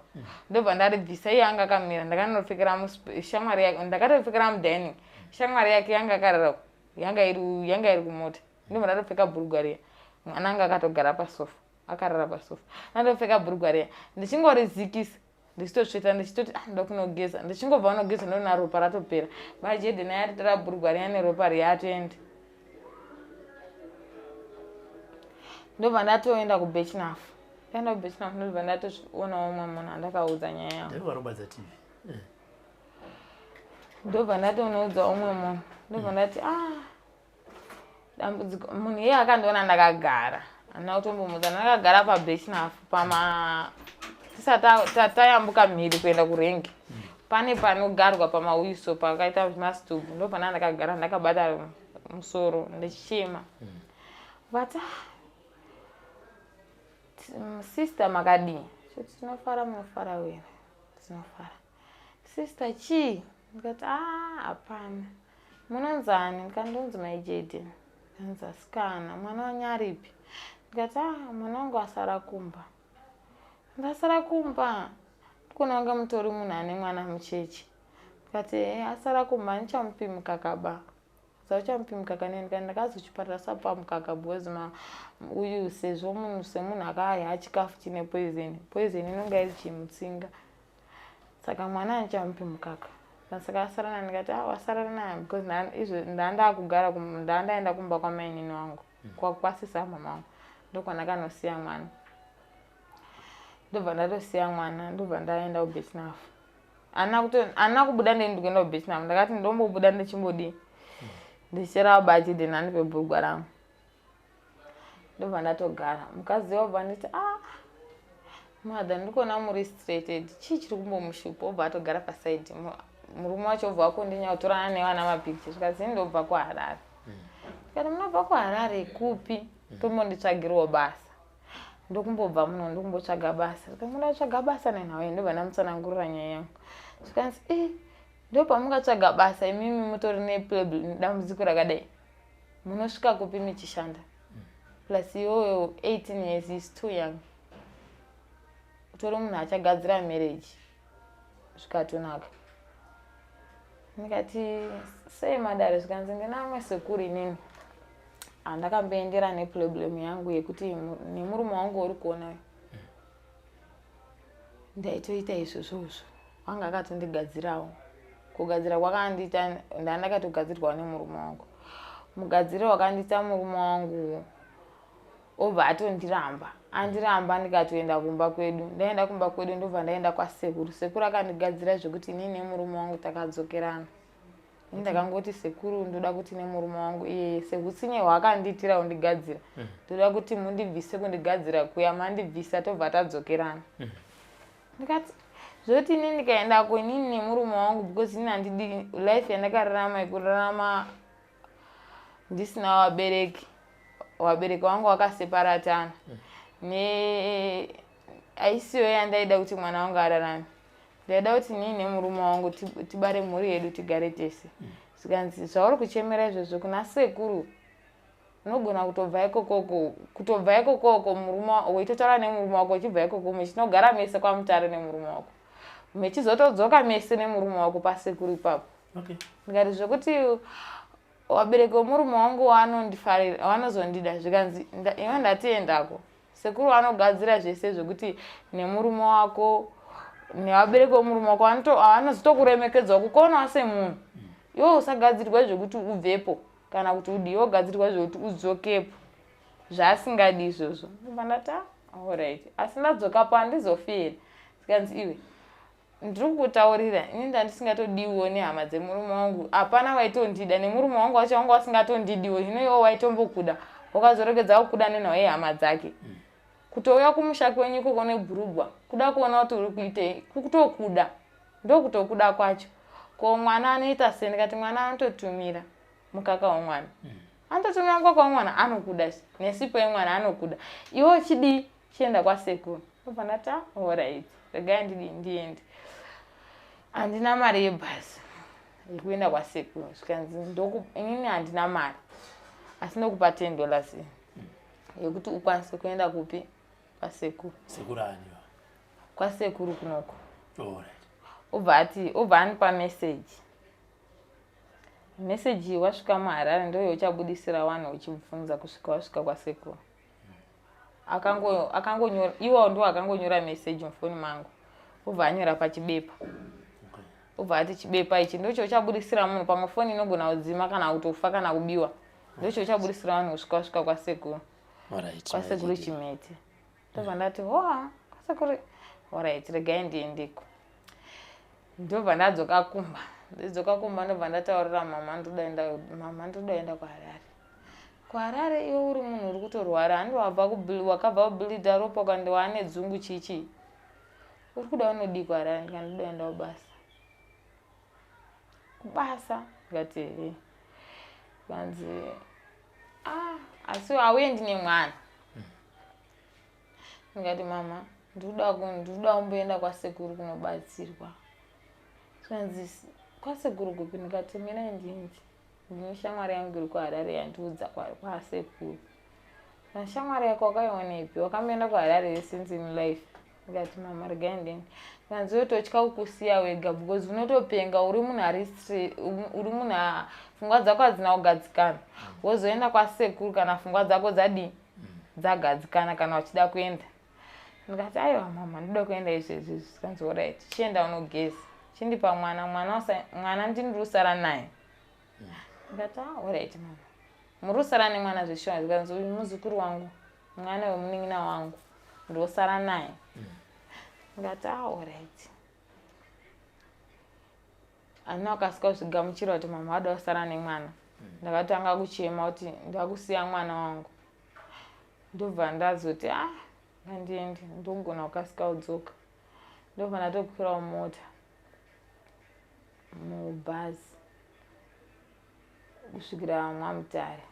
[SPEAKER 3] ndobva ndaribvisa iye anga akamira ndakanopfekera shamwari yake ndakatopfekera mudining shamwari yake yanga akarara yanga iri kumota ndobva ndatopfeka bhurugwari riya mwana anga akatogara pasofa akarara pasofa ndandopfeka bhurugwari riya ndichingorizikisa ndichitotsveta ndichitoti ndokunogeza ndichingobva unogeza ndona ropa ratopera baJaden ayatitora bhurugwari riya neropa riya atoenda ndobva ndatoenda kubechnafu ndaenda kubechnafu ndobva ndatoonawo umwe munhu andakaudza nyaya yangu ndobva ndatonoudza umwe munhu ndobva ndati dambudziko munhu iye akandiona ndakagara handina kutombomudza ndakagara pabechnafu tisati tayambuka mhiri kuenda kurengi pane panogarwa pamauiso pakaita masitubhu ndobva ndakagara ndakabata musoro ndichichema but sister makadii tinofara munofara wera tinofara sister chii ndikati hapana munonzani ndikandonzi maJaden ndinzi asikana mwana wanyaripi ndikati mwana wangu asara kumba ndasara kumba ndikuona kunge mutori munhu ane mwana mucheche ndikati asara kumba ndichamupi mukaka ba zauchamupi mukaka neni kandi ndakazochipatara sapa mukaka because uyu sezvo munhu semunhu akadya chikafu chine poison inonga iri chimutsinga saka mwana ndichamupi mukaka saka asarana ndikati wasarana naye because ndandakugara ndandaenda kumba kwamainini wangu kwasisa mama wangu ndokwandakanosiya mwana ndobva ndatosiya mwana ndobva ndaenda kubechnafu handina kubuda ndendi kuenda kubechnafu ndakati ndombobuda ndichimbodii ndichera baJaden andipe bhurugwa rangu ndobva ndatogara mukadzi wabva nditi mother ndikuona muri straighted chii chiri kumbomushupa obva atogara pasaidi murume wacho obva akondinya kutorana nevana mapicture zvikazii ndobva kuHarare ndikati munobva kuHarare kupi tombonditsvagirawo basa ndokumbobva muno ndokumbotsvaga basa mundatsvaga basa nenhawe ndobva ndamutsanangurira nyaya yangu zvikanzi ndopamungatsvaga basa imimi mutori nedambudziko rakadai munosvika kupi michishanda plus iwoyo 18 years is too young. Utori munhu achagadzira marriage zvikatonaka. Ndikati sei madare, zvikanzi ndinamwe sekuru inini handakamboendera neproblem yangu yekuti nemurume wangu uri kuona ndaitoita izvozvo. Wanga akatondigadzirawo. Kugadzira kwakandiita ndandakatogadzirwa nemurume wangu. Mugadziro wakandiita murume wangu obva atondiramba. Andiramba ndikatoenda kumba kwedu. Ndaenda kumba kwedu ndobva ndaenda kwasekuru. Sekuru akandigadzira zvekuti inini nemurume wangu takadzokerana. Ndakangoti sekuru ndoda kuti nemurume wangu iye sehutsinye hwakandiitira undigadzira. Ndoda kuti mundibvise kundigadzira kuya mandibvisa tobva tadzokerana. Ndikati zvoti inini ndikaenda inini nemurume wangu because inini handidi life yandakararama ikurarama ndisina wabereki. Wabereki wangu wakaseparatana. Aisiyo yandaida kuti mwana wangu ararame. Ndaida kuti inini nemurume wangu tibare mhuri yedu tigare tese. Zvikanzi zvauri kuchemera izvozvo kuna sekuru unogona kutobva ikokoko murume weitotaura nemurume wako uchibva ikoko mechinogara mese kwamutare nemurume wako. Mechizotodzoka mese nemurume wako pasekuru ipapo. Ndikati zvekuti wabereki wemurume wangu wanozondida zvikanzi iwe ndatiendako. Sekuru vanogadzira zvese zvokuti nemurume wako newabereki wemurume wako vanozotokuremekedzawo kukonawo semunhu. Iwe usagadzirwa zvokuti ubvepo kana kuti udiwe ugadzirwa zvokuti udzokepo. Zvasingadi izvozvo. Ndati alright. Asi ndadzokapo handizofira. Zvikanzi iwe ndiri kukutaurira inini ndandisingatodiwiwo nehama dzemurume wangu. Hapana waitondida nemurume wangu wacho wanga wasingatondidiwo. Hino iwe waitombokuda. Wakazorekedza kukuda nenhau yehama dzake. Kutouya kumusha kwenyu ikoko nebhurugwa. Kuda kuona kuti uri kuitei. Kutokuda. Ndokutokuda kwacho. Ko mwana anoita sei? Ndikati mwana anototumira mukaka womwana. Anototumira mukaka womwana anokuda. Nesipo yemwana anokuda. Iwe chidi chienda kwasekuru. Ndobva ndati alright. Regai ndiende. Handina mari yebhasi yekuenda kwasekuru. Zvikanzi inini handina mari. Asi ndokupa $10 yekuti ukwanise kuenda kupi kwasekuru.
[SPEAKER 2] Sekuru aniwa.
[SPEAKER 3] Kwasekuru kunoko.
[SPEAKER 2] Alright.
[SPEAKER 3] Obva anipa message. Message wasvika muHarare ndoyo uchabudisira vanhu uchibvunza kusvika wasvika kwasekuru. Akangonyora iwo ndo akangonyora message mufoni mangu. Obva anyora pachibepa. Obva ati chibepa ichi ndocho chabudisira munhu pamwe foni inogona kudzima kana kutofa kana kubiwa. Ndocho chabudisira vanhu kusvika kwasekuru.
[SPEAKER 2] Alright.
[SPEAKER 3] Kwasekuru Chimete. Ndobva ndati kwasekuru alright regai ndiendeko. Ndobva ndadzoka kumba. Ndidzoka kumba ndobva ndataurira mama ndodaenda kuHarare. KuHarare iwe uri munhu uri kutorwara handi wakabva kubhilidha ropa ukandiwa nedzungu chichi. Uri kuda unodii kuHarare? Ndikati ndodaenda kubasa. Kubasa? Ndikati kanzi asi hauendi nemwana. Ndikati mama ndikuda kumboenda kwasekuru kunobatsirwa. Kanzi kwasekuru kupi? Ndikati mina ndini ndine shamwari yangu iri kuHarare yandiudza kwasekuru. Shamwari yako wakaiwanepi? Wakamboenda kuHarare since in life. Ndikati mama regai ndiende. Kanzi wototya kukusiya wega because unotopenga uri munhu pfungwa dzako hadzina kugadzikana. Wozoenda kwasekuru kana pfungwa dzako dzagadzikana kana uchida kuenda. Ndikati aiwa mama ndoda kuenda izvezvi. Kanzi alright chienda unogeza. Chindipa mwana ndiri kusara naye. Ndikati alright mama. Muri kusara nemwana zveshoma. Ndikanzi uyu muzukuru wangu. Mwana wemunin'ina wangu. Ndosara naye. Ndikati alright. Handina kukasika kuzvigamuchira kuti mama wada kusara nemwana. Ndakatanga kuchema kuti ndakusiya mwana wangu. Ndobva ndazoti ngandiende ndogona kukasika kudzoka. Ndobva ndatokwirawo mota mubhazi kusvikira Mwamutare.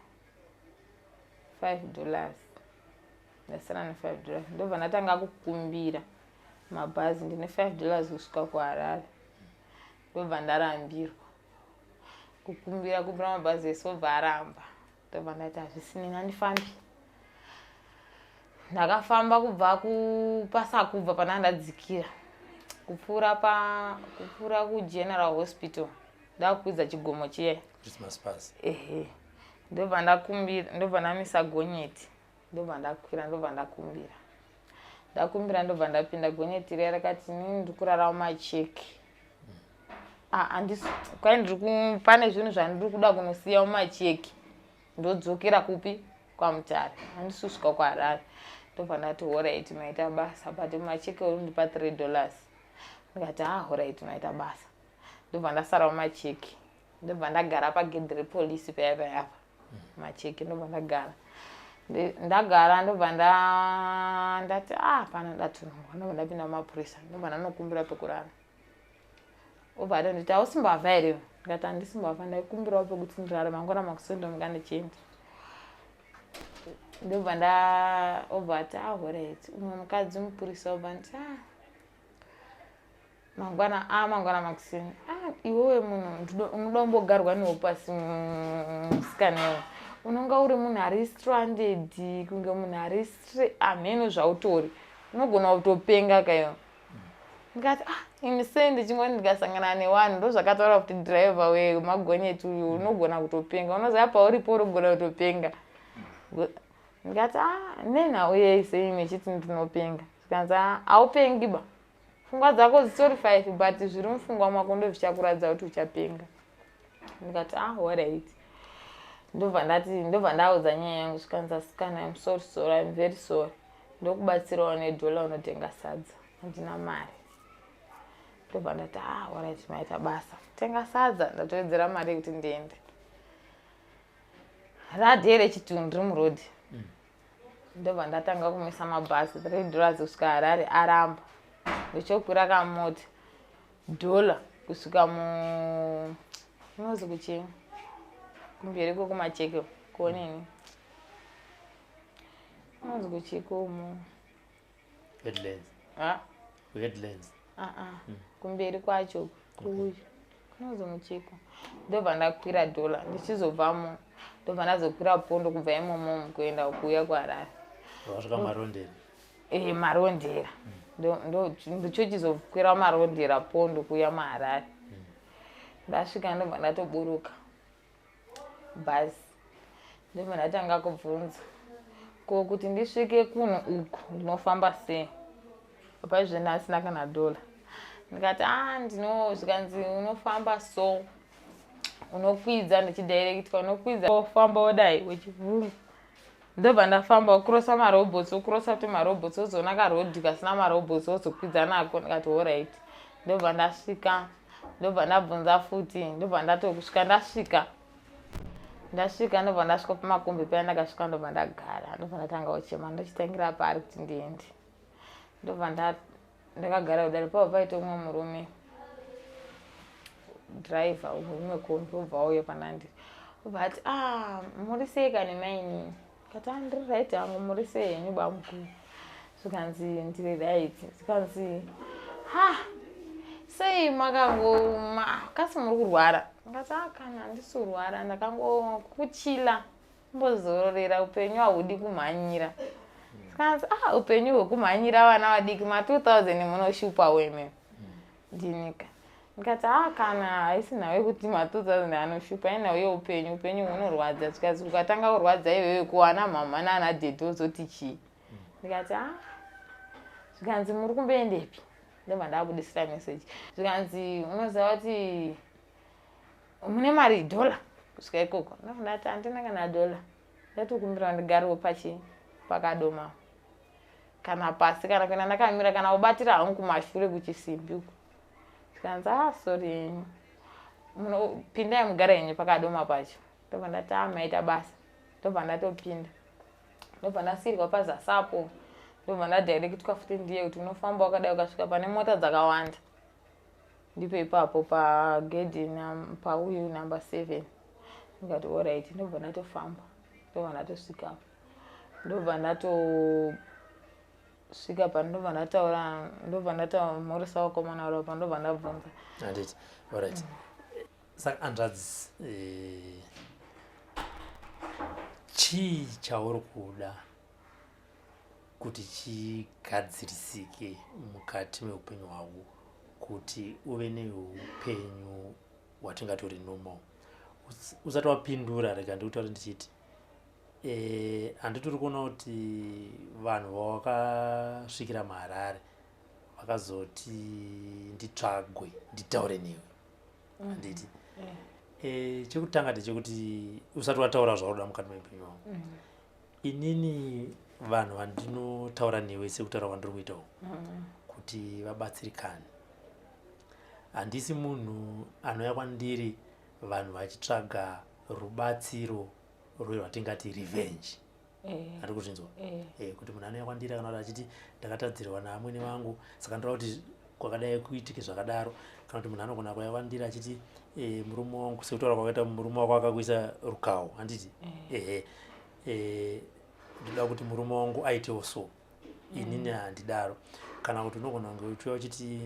[SPEAKER 3] $5. Ndasara ne$5. Ndobva ndatanga kukumbira mabhazi ndine $5 kusvika kuHarare. Ndobva ndarambirwa kukumbira mabhazi ese obva aramba. Ndobva ndati hazvisini handifambi. ndakafamba kubva kupasa kubva pana ndadzikira kupfuura kuGeneral Hospital ndakwidza chigomo chiye
[SPEAKER 2] Christmas pass.
[SPEAKER 3] Ehe. Ndobva ndamisa gonyeti. Ndobva ndakwira ndobva ndakumbira. Ndobva ndapinda gonyeti riya rakati inini ndikurara mumacheki. Pane zvinhu zvandiri kuda kunosiya mumacheki. Ndodzokera kupi? KwaMutare. Handisi kusvika kuHarare. Ndobva ndati alright maita basa but mumacheki unondipa $3. Ndikati alright maita basa. Ndobva ndasara mumacheki. Ndobva ndagara pagedhi repolisi paya macheki ndobva ndagara ndobva ndati pana ndatunungwa ndobva ndapinda mumapurisa ndobva ndanokumbira pekurara. Obva nditi hausimbavha here? Ndikati handisimbavha ndaikumbirawo pekuti ndirara mangwana makusondomuka ndichienda. Ndobva obva ati alright umwe mukadzi mupurisa obva nditi mangwana makuseni iwewe munhu unoda kumbogarwa newo pasi musikanewo unonga uri munhu ari stranded kunge munhu ari amheno zvautori unogona kutopenga kaiwa. Ndikati ini sei ndichingoti ndikasangana nevanhu ndozvakataura kuti dhiraivha wemagonyeti uyu unogona kutopenga unoziva pauripo urigona kutopenga. Ndikati nenhau yei sei mechiti ndinopenga. Ndikanzi haupengi ba pfungwa dzako dzitori 5 but zviri mupfungwa mwako ndozvichakuradza kuti uchapenga. Ndikati alright. Ndobva ndaudza nyaya yangu zvikanzi asikana I'm sorry I'm very sorry. Ndokubatsirawo $1 unotenga sadza handina mari. Ndobva ndati alright maita basa tenga sadza ndatowedzera mari yekuti ndiende. Radhi rechitunhu riri murodhi. Ndobva ndatanga kumisa mabhasi $3 kusvika Harare aramba. Ndochokwira kamota $1 kusvika unozi kuchini kumberi kumacheki konini unozi kuchiko
[SPEAKER 2] Headlands.
[SPEAKER 3] kumberi kwacho kunozi muchiko. Ndobva ndakwira $1 ndichizobvamo ndobva ndazokwira Pondo kubva imomo kuenda kuuya kuHarare.
[SPEAKER 2] Wasvika Marondera.
[SPEAKER 3] Marondera. Ndochochizokwira Marondera Pondo kuuya muHarare. Ndasvika ndobva ndatoburuka bhazi. Ndobva ndatanga kubvunza kuti ndisvike kunhu uku ndinofamba sei. Paizvino asina kana $1. Ndikati zvikanzi unofamba so unokwidza ndichidirectwa unokwidza wofamba wodai wechivhungu. Ndobva ndafamba wokurosa marobhotsi wokurosa kuti marobhotsi wozoona karodhi kasina marobhotsi wozokwidza nako. Ndikati alright. Ndobva ndasvika ndobva ndabvunza futi ndobva ndatokusvika ndasvika ndobva ndasvika pamakombi paya ndakasvika ndobva ndagara ndobva ndatanga kuchema ndochitangira pari kuti ndiende. Ndobva ndakagara kudare pavo paite umwe murume dhiraivha umwe kombi obva auya pandandiri obva ati muri sei kani maini. Kati ndiri right hangu muri sei henyu bamukuru. Zvikanzi ndiri right. Zvikanzi sei kasi muri kurwara. Ndikati kana handisi kurwara ndakangokuchila mbozororera upenyu hahudi kumhanyira. Zvikanzi upenyu hwekumhanyira vana vadiki ma2000 munoshupa weme. Ndinika ndikati kana haisi nhau yekuti ma2000 anoshupa inhau yeupenyu hunorwadza. Zvikanzi ukatanga kurwadza iwewe kuwana mama nana dhedhi wozoti chii. Ndikati zvikanzi muri kumboendepi. Ndobva ndabudisira meseji. Zvikanzi unoziva kuti mune mari $1 kusvika ikoko. Ndobva ndati handina kana $1. Ndatokumbira ndigarewo pakadoma kana pasi kana kuenda ndakamira kana kubatira hangu kumashure kuchisimbi uko. Zvikanzi sorry henyu pindai mugare henyu pakadoma pacho. Ndobva ndati maita basa. Ndobva ndatopinda. Ndobva ndasiyirwa pazasapo. Ndobva ndadirectwa futi ndiye kuti unofamba wakadai ukasvika pane mota dzakawanda. Ndipo ipapo pagedhi pauyu number 7. Ndikati alright. Ndobva ndatofamba. Ndobva ndatosvikapo. Ndobva ndatosvika pano ndobva ndataura mhorisa wakomana uri pa ndobva ndabvunza.
[SPEAKER 2] Handiti alright. Saka hanzvadzi chii chauri kuda kuti chigadzirisike mukati meupenyu hwako kuti uve neupenyu hwatingatori normal. Usati wapindura rega ndikutaura ndichiti handitori kuona kuti vanhu vawakasvikira muHarare vakazoti nditsvagwe nditaure newe handiti. Chekutanga ndechekuti usati wataura zvaunoda mukati meupenyu hwako. Inini vanhu vandinotaura newe sekutaura kwandiri kuitawo kuti vabatsirikane. Handisi munhu anouya kwandiri vanhu vachitsvaga rubatsiro rwatingati revenge. Ari kuzvinzwa kuti munhu anouya kwandiri kana kuti achiti ndakatadzirwa naamwene vangu saka ndoda kuti kwakadai kuitike zvakadaro, kana kuti munhu anogona kuuya kwandiri achiti murume wangu sekutaura kwakaita murume wako akakuisa rukawo handiti ndoda kuti murume wangu aitewo so. Inini handidaro. Kana kuti unogona kunge uchiuya uchiti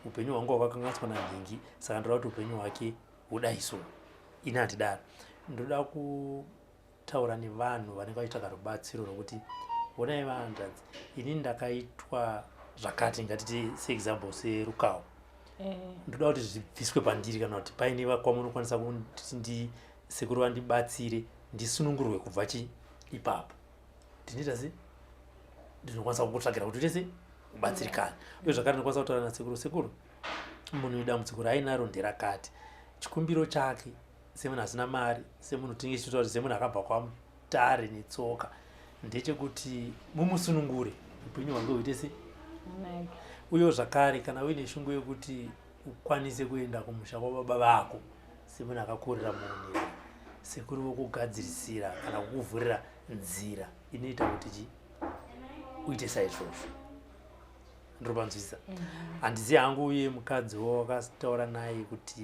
[SPEAKER 2] upenyu hwangu hwakakanganiswa nanhingi saka ndoda kuti upenyu hwake hudai so. Ini handidaro. Ndoda kutaura nevanhu vanenge vachitsvaga rubatsiro rwokuti honai vahandadzi, inini ndakaitwa zvakati ngatiti seexample serukawo. Ndoda kuti zvibviswe pandiri kana kuti paine kwamunokwanisa kuti sekuru vandibatsire ndisunungurwe kubva ipapo. Ndinoita sei? Ndinokwanisa kukutsvagira kuti tese ubatsirikane. Uye zvakare ndinokwanisa kutaura nasekuru, sekuru munhu dambudziko raainaro nderakati. Chikumbiro chake semunhu asina mari, semunhu tinge tichitaura kuti semunhu akabva kwamutare netsoka, ndechekuti mumusunungure upenyu hwake huite sei. Uye zvakare kana uine shungu yekuti ukwanise kuenda kumusha kwababa vako semunhu akakurira muunhu, sekuru vokugadzirisira kana kukuvhurira nzira inoita kuti uite saizvozvo. Ndinopanzwisisa. Handisi hangu uye mukadzi wakataura naye kuti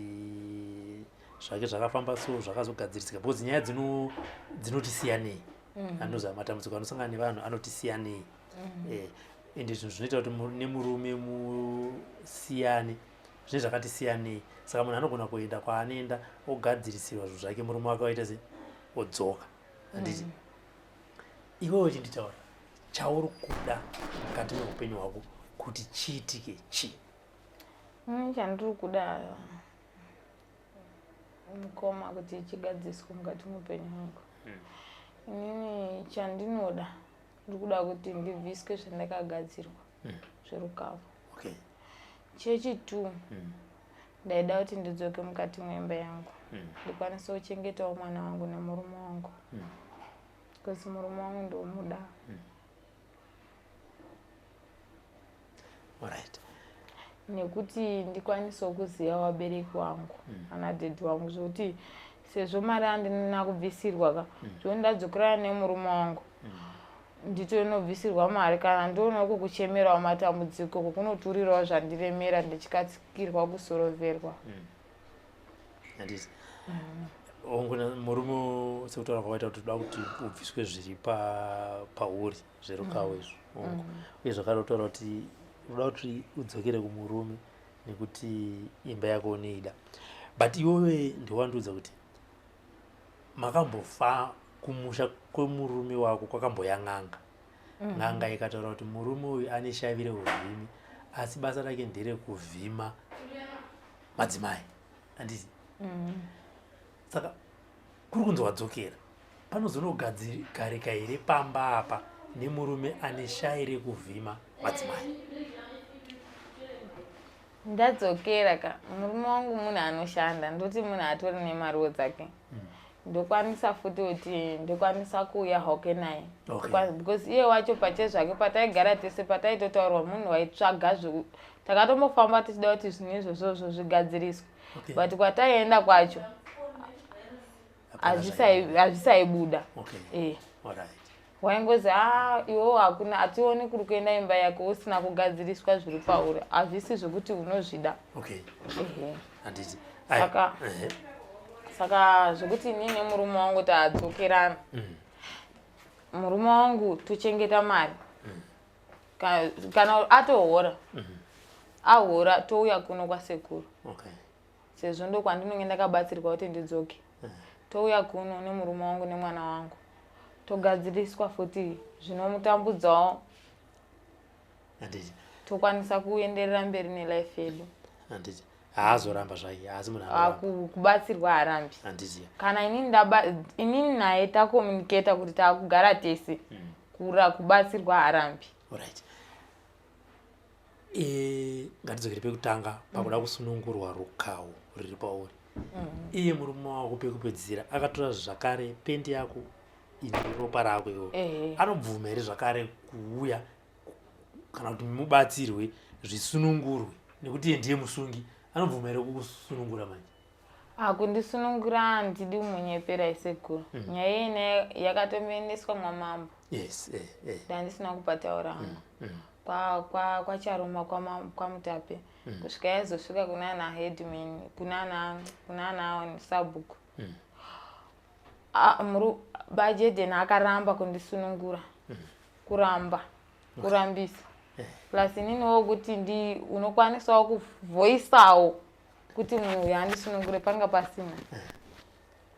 [SPEAKER 2] zvake zvakafamba so zvakazogadzirisika, because nyaya dzinotisiyanei. Anoziva matambudziko anosangana nevanhu anotisiyanei. Ende zvinhu zvinoita kuti nemurume musiyane zvine zvakatisiyanei. Saka munhu anogona kuenda kwaanoenda ogadzirisirwa zvinhu zvake, murume wake waita sei odzoka handiti. Iwewe chinditaura chauri kuda mukati meupenyu hwako kuti chiitike chii?
[SPEAKER 3] Chandiri kuda mukoma kuti chigadziriswe mukati meupenyu hwangu. Inini chandinoda ndiri kuda kuti ndibviswe zvandakagadzirwa zverukavu. Chechitu ndaida kuti ndidzoke mukati mwemba yangu ndikwanise kuchengetawo mwana wangu nemurume wangu, because murume wangu ndomuda. Nekuti ndikwanise kuziva vabereki vangu ana dhedhi wangu zvokuti sezvo mari handina kubvisirwa zvoni ndadzokera nemurume wangu nditonobvisirwa mari kana ndoona kukuchemerawo matambudziko kukunoturirawo zvandiremera ndichikatsikirwa kusorovherwa.
[SPEAKER 2] Handiti murume sekutaura kwakaita kuti toda kuti ubviswe zviri pauri zverukawo izvo. Uye zvakare kutaura kuti unoda kuti udzokere kumurume nekuti imba yako unoida. But iwewe ndiwandiudza kuti makambofa kumusha kwemurume wako kwakamboya n'anga. N'anga ikataura kuti murume uyu ane shavire uvhimi asi basa rake nderekuvhima madzimai handiti. Saka kuri kunzi wadzokera panozonogarika here pamba apa nemurume ane shai rekuvhima madzimai?
[SPEAKER 3] Ndadzokera ka murume wangu munhu anoshanda, ndoti munhu atori nemariwo dzake. Ndokwanisa futi kuti ndokwanisa kuuya hauke naye, because iye wacho pache zvake pataigara tese pataitotaurwa munhu waitsvaga takatombofamba tichida kuti zvinhu izvozvo zvigadziriswe, but kwataienda kwacho hazvisaibuda. Waingozi iwo hakuna, hationi kuri kuenda imba yako usina kugadziriswa zviri pauri, hazvisi zvokuti unozvida. Saka zvokuti inini nemurume wangu tadzokerana, murume wangu tochengeta mari, kana atohora ahora touya kuno kwasekuru, sezvo ndokwandinenge ndakabatsirwa kuti ndidzoke. Touya kuno nemurume wangu nemwana wangu togadziriswa futi zvinomutambudzawo
[SPEAKER 2] handiti
[SPEAKER 3] tokwanisa kuenderera mberi nelife yedu.
[SPEAKER 2] handiti haazoramba zvake asi munhu
[SPEAKER 3] kubatsirwa harambi.
[SPEAKER 2] handiti
[SPEAKER 3] kana inini naye takomunicata kuti taakugara tese kubatsirwa harambi.
[SPEAKER 2] right. Ngatidzokere pekutanga pakuda kusunungurwa rukawo riri pauri. Iye murume wako pekupedzisira akatora zvakare pendi yako ine ropa rako iwo anobvuma here zvakare kuuya kana kuti mubatsirwe zvisunungurwe nekuti iye ndiye musungi anobvuma here kukusunungura manje?
[SPEAKER 3] Kundisunungura handidi umunyepera isekuru. Nyaya ine yakatomboendeswa mwamambo.
[SPEAKER 2] Yes.
[SPEAKER 3] Ndandisina kupataura hangu. Kwa Charuma kwa Mutape kusvika yazosvika kunana headman kunana sabhuku Bajeden akaramba kundisunungura kurambisa plus ininiwo kuti unokwanisawo kuvhoisawo kuti munhu uyu andisunungure panga pasina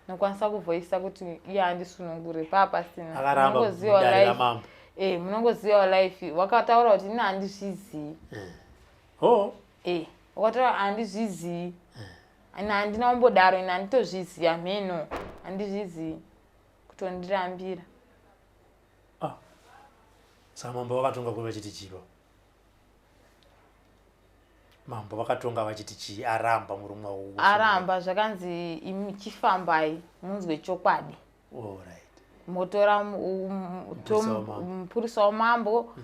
[SPEAKER 3] nokwanisa kuvhoisa kuti iye andisunungure pasina
[SPEAKER 2] akaramba
[SPEAKER 3] munongozivawo life wakataura kuti ini handizvizii wakataura handizvizii ini handina kumbodaro ini handitozviziva mheno handizvizii kutondirambira.
[SPEAKER 2] Saka mambo vakatonga kuva vachiti chiro mambo vakatonga vachiti chii aramba murume wavo
[SPEAKER 3] aramba zvakanzi chifambai munzwe chokwadi. Motora mupurisa wamambo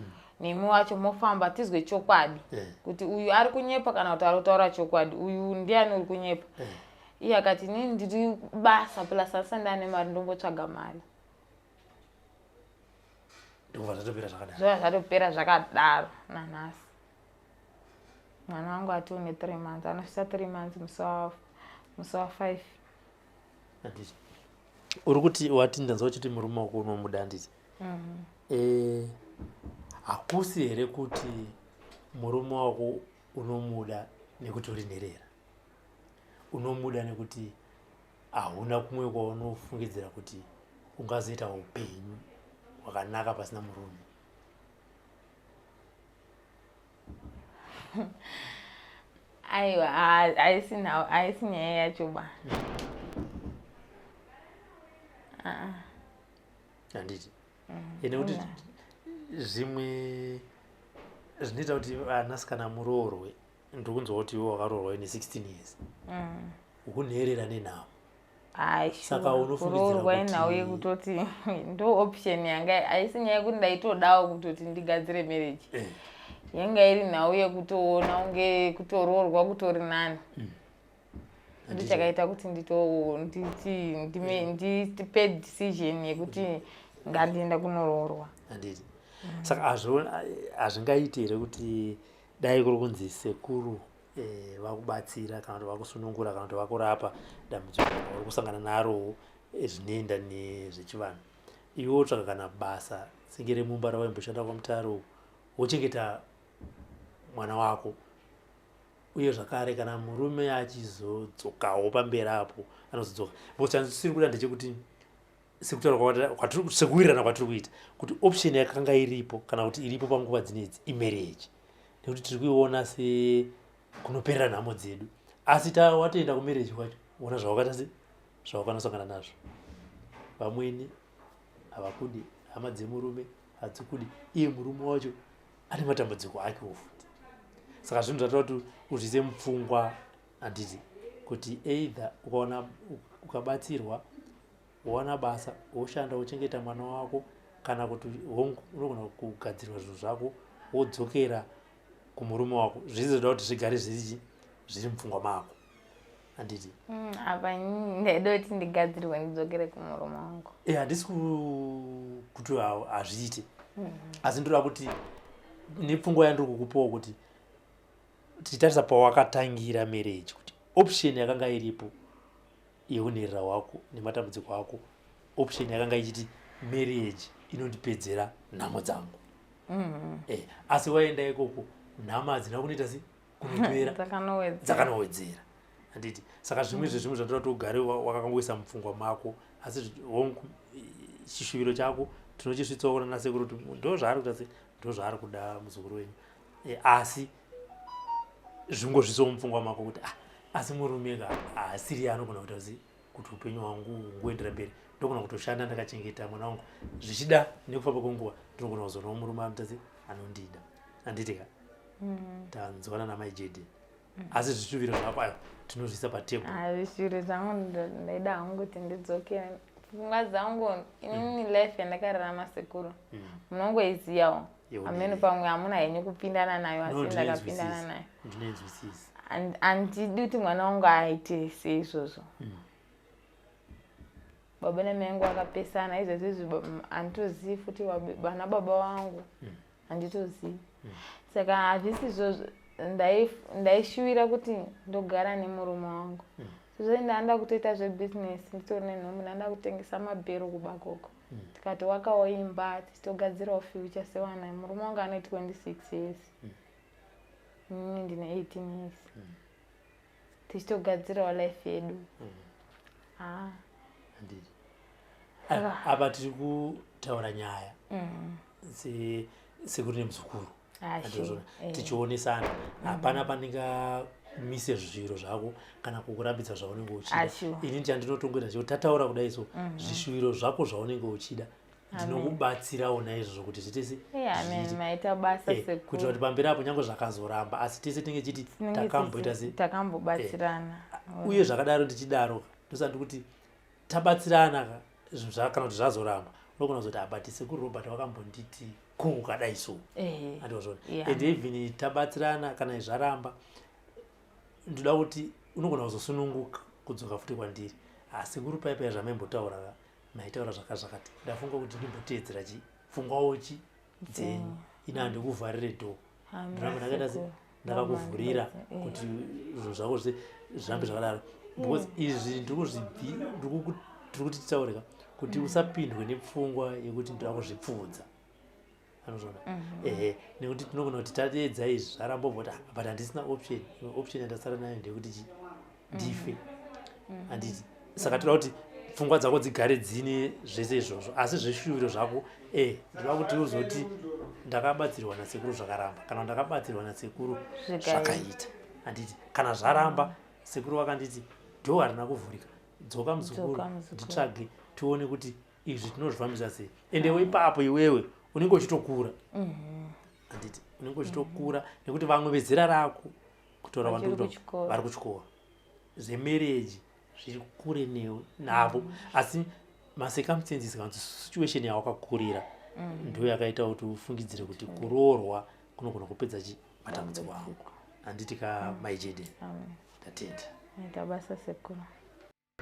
[SPEAKER 3] nemi wacho mofamba tizwe chokwadi kuti uyu ari kunyepa kana kuti ari kutaura chokwadi uyu ndiani uri kunyepa. Iye akati inini ndiri basa plus asi ndane mari ndombotsvaga mari. Zvatopera zvakadaro nanhasi. Mwana wangu ati une 3 months anosvitsa 3 months musi wa 5.
[SPEAKER 2] Uri kuti wati ndanzwa uchiti murume wako unomuda handiti? Hakusi here kuti murume wako unomuda nekuti uri nherera? Unomuda nekuti hauna kumwe kwaunofungidzira kuti ungazoita upenyu hwakanaka pasina murume?
[SPEAKER 3] Aiwa, haisi nyaya yacho ba.
[SPEAKER 2] Handiti nekuti zvimwe zvinoita kuti vanasikana muroorwe ndokunzwa kuti iwe wakaroorwa ine 16 years ukunherera nenhamo. Saka
[SPEAKER 3] unofungidzira inhau yekutoti ndo option yanga haisi nyaya yekuti ndaitodawo kutoti ndigadzire marriage yanga iri nhau yekutoona unge kutoroorwa kutori nani. Ndichakaita kuti ndipe decision yekuti ngandienda kunoroorwa.
[SPEAKER 2] Handiti saka hazvingaiti here kuti dai kuri kunzi sekuru vakubatsira kana kuti vakusunungura kana kuti vakurapa dambudziko uri kusangana naro zvinoenda nezvechivanhu iwe wotsvaka kana basa senge remumba rawaimboshanda kwaMutaro wochengeta mwana wako uye zvakare kana murume achizodzokawo pamberi apo anozodzoka bochandisiri kuda ndechekuti sekuwirirana kwatiri kuita kuti option yakanga iripo kana kuti iripo panguva dzinedzi imarriage nekuti tiri kuiona kunoperera nhamo dzedu asi watoenda kumarriage kwacho ona zvawakanosangana nazvo. Vamweni havakudi hama dzemurume hadzikudi iye murume wacho ane matambudziko ake ofuti. Saka zvinhu zvatoti uzvise mupfungwa handiti kuti either ukabatsirwa wowana basa woshanda wochengeta mwana wako kana kuti unogona kugadzirwa zvinhu zvako wodzokera kumurume wako zvizoda kuti zvigare zviri mupfungwa mako handiti?
[SPEAKER 3] Apa ndaida kuti ndigadzirwe ndidzokere kumurume wangu.
[SPEAKER 2] Handisi kuti hazviite asi ndoda kuti nepfungwa yandiri kukupawo kuti tichitarisa pawakatangira marriage kuti option yakanga iripo yeunherera wako nematambudziko ako option yakanga ichiti marriage inondipedzera nhamo dzangu. Asi waenda ikoko nhamo hadzina kunoita kunopera dzakanowedzera handiti. Saka zvimwe zvezvimwe zvandira kuti ugare wakakangoisa mupfungwa mako asi chishuviro chako tinochisvitsawo kuna sekuru kuti ndo zvaari kuita sei, ndo zvaari kuda muzukuru wenyu. Asi zvingozvisawo mupfungwa mako kuti asi murume asiri anogona kuita kuti upenyu hwangu hungoendera mberi, ndogona kutoshanda ndakachengeta mwana wangu, zvichida nekufamba kwenguva ndinogona kuzonawo murume anoita anondida. Handitika tanzwana namai Jedi. Asi zvishuviro zvako ayo tinozvisa patebhuru.
[SPEAKER 3] Zvishuviro zvangu ndaida hangu kuti ndidzoke pfungwa dzangu inini life yandakararama sekuru munongoiziyawo, amene pamwe hamuna henyu kupindana nayo, asi ndakapindana nayo. Handidi kuti mwana wangu aite seizvozvo. Baba namai vangu vakapesana, izvozvi handitozivi futi vana baba vangu, handitozivi. Saka hazvisi izvozvo ndaishuvira kuti ndogara nemurume wangu. Sezvo ndaenda kutoita zvebusiness, nditori nenhumbi, ndaenda kutengesa mabhero kubakoko. Tikati wakawo imba tichitogadzirawo future sevana. Murume wangu ane 26 years. Inini ndine 18 years. Tichitogadzirawo life yedu.
[SPEAKER 2] Apa tiri kutaura nyaya sekuti nemuzukuru tichionesana, hapana pandingamise zviro zvako kana kukurambidza zvaunenge uchida. Ini chandinotongoita chekuti tataura kudai so zvishuviro zvako zvaunenge uchida ndinokubatsirawo naizvozvo kuti zvitese
[SPEAKER 3] maita basa
[SPEAKER 2] kuitira kuti pamberi apo nyange zvakazoramba asi tese tinge chiti takamboita
[SPEAKER 3] takambobatsirana.
[SPEAKER 2] Uye zvakadaro ndichidaro ndosati kuti tabatsirana kana kuti zvazoramba unogona kuzoti abati sekuru Robert wakambonditi kudai so. And even tabatsirana kana zvaramba ndoda kuti unogona kuzosununguka kudzoka futi kwandiri. Sekuru paipai zvamaimbotaura maitaura zvakazvakati, ndafunga kuti ndimboteedzera pfungwawo dzenyu, ina handikuvharire dho, ndakakuvhurira kuti zvinhu zvako zvirambe zvakadaro. Because izvi ndiri kuti titaurika kuti usapindwe nepfungwa yekuti ndoda kuzvipfuudza. Anozvona? Nekuti tinogona kuti tadeedza izvi zvarambobvota but handisina option. Option yandasara nayo ndeyekuti ndife. Handiti. Saka toda kuti pfungwa dzako dzigare dzine zvese izvozvo, asi zveshuviro zvako ndoda kuti uzoti ndakabatsirwa nasekuru zvakaramba kana ndakabatsirwa nasekuru zvakaita. Handiti. Kana zvaramba sekuru vakanditi dho harina kuvhurika, dzoka muzukuru nditsvage tione kuti izvi tinozvifambisa sei. Endewo ipapo iwewe unenge uchitokura. Handiti. Unenge uchitokura nekuti vamwe vezera rako kutora vari kuchikora zvemarriage zviri kure navo, asi macircumstances kana situation yawakakurira ndo yakaita kuti ufungidzire kuti kuroorwa kunogona kupedza matambudziko ako. Handiti mai Jedi. Ndatenda.
[SPEAKER 3] Basa sekuru.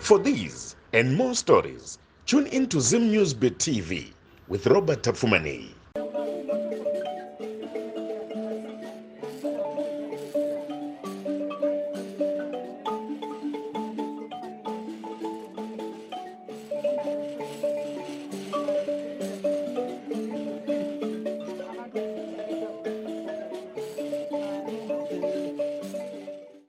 [SPEAKER 1] For these and more stories, tune into Zim News Bit TV with Robert Tafumani.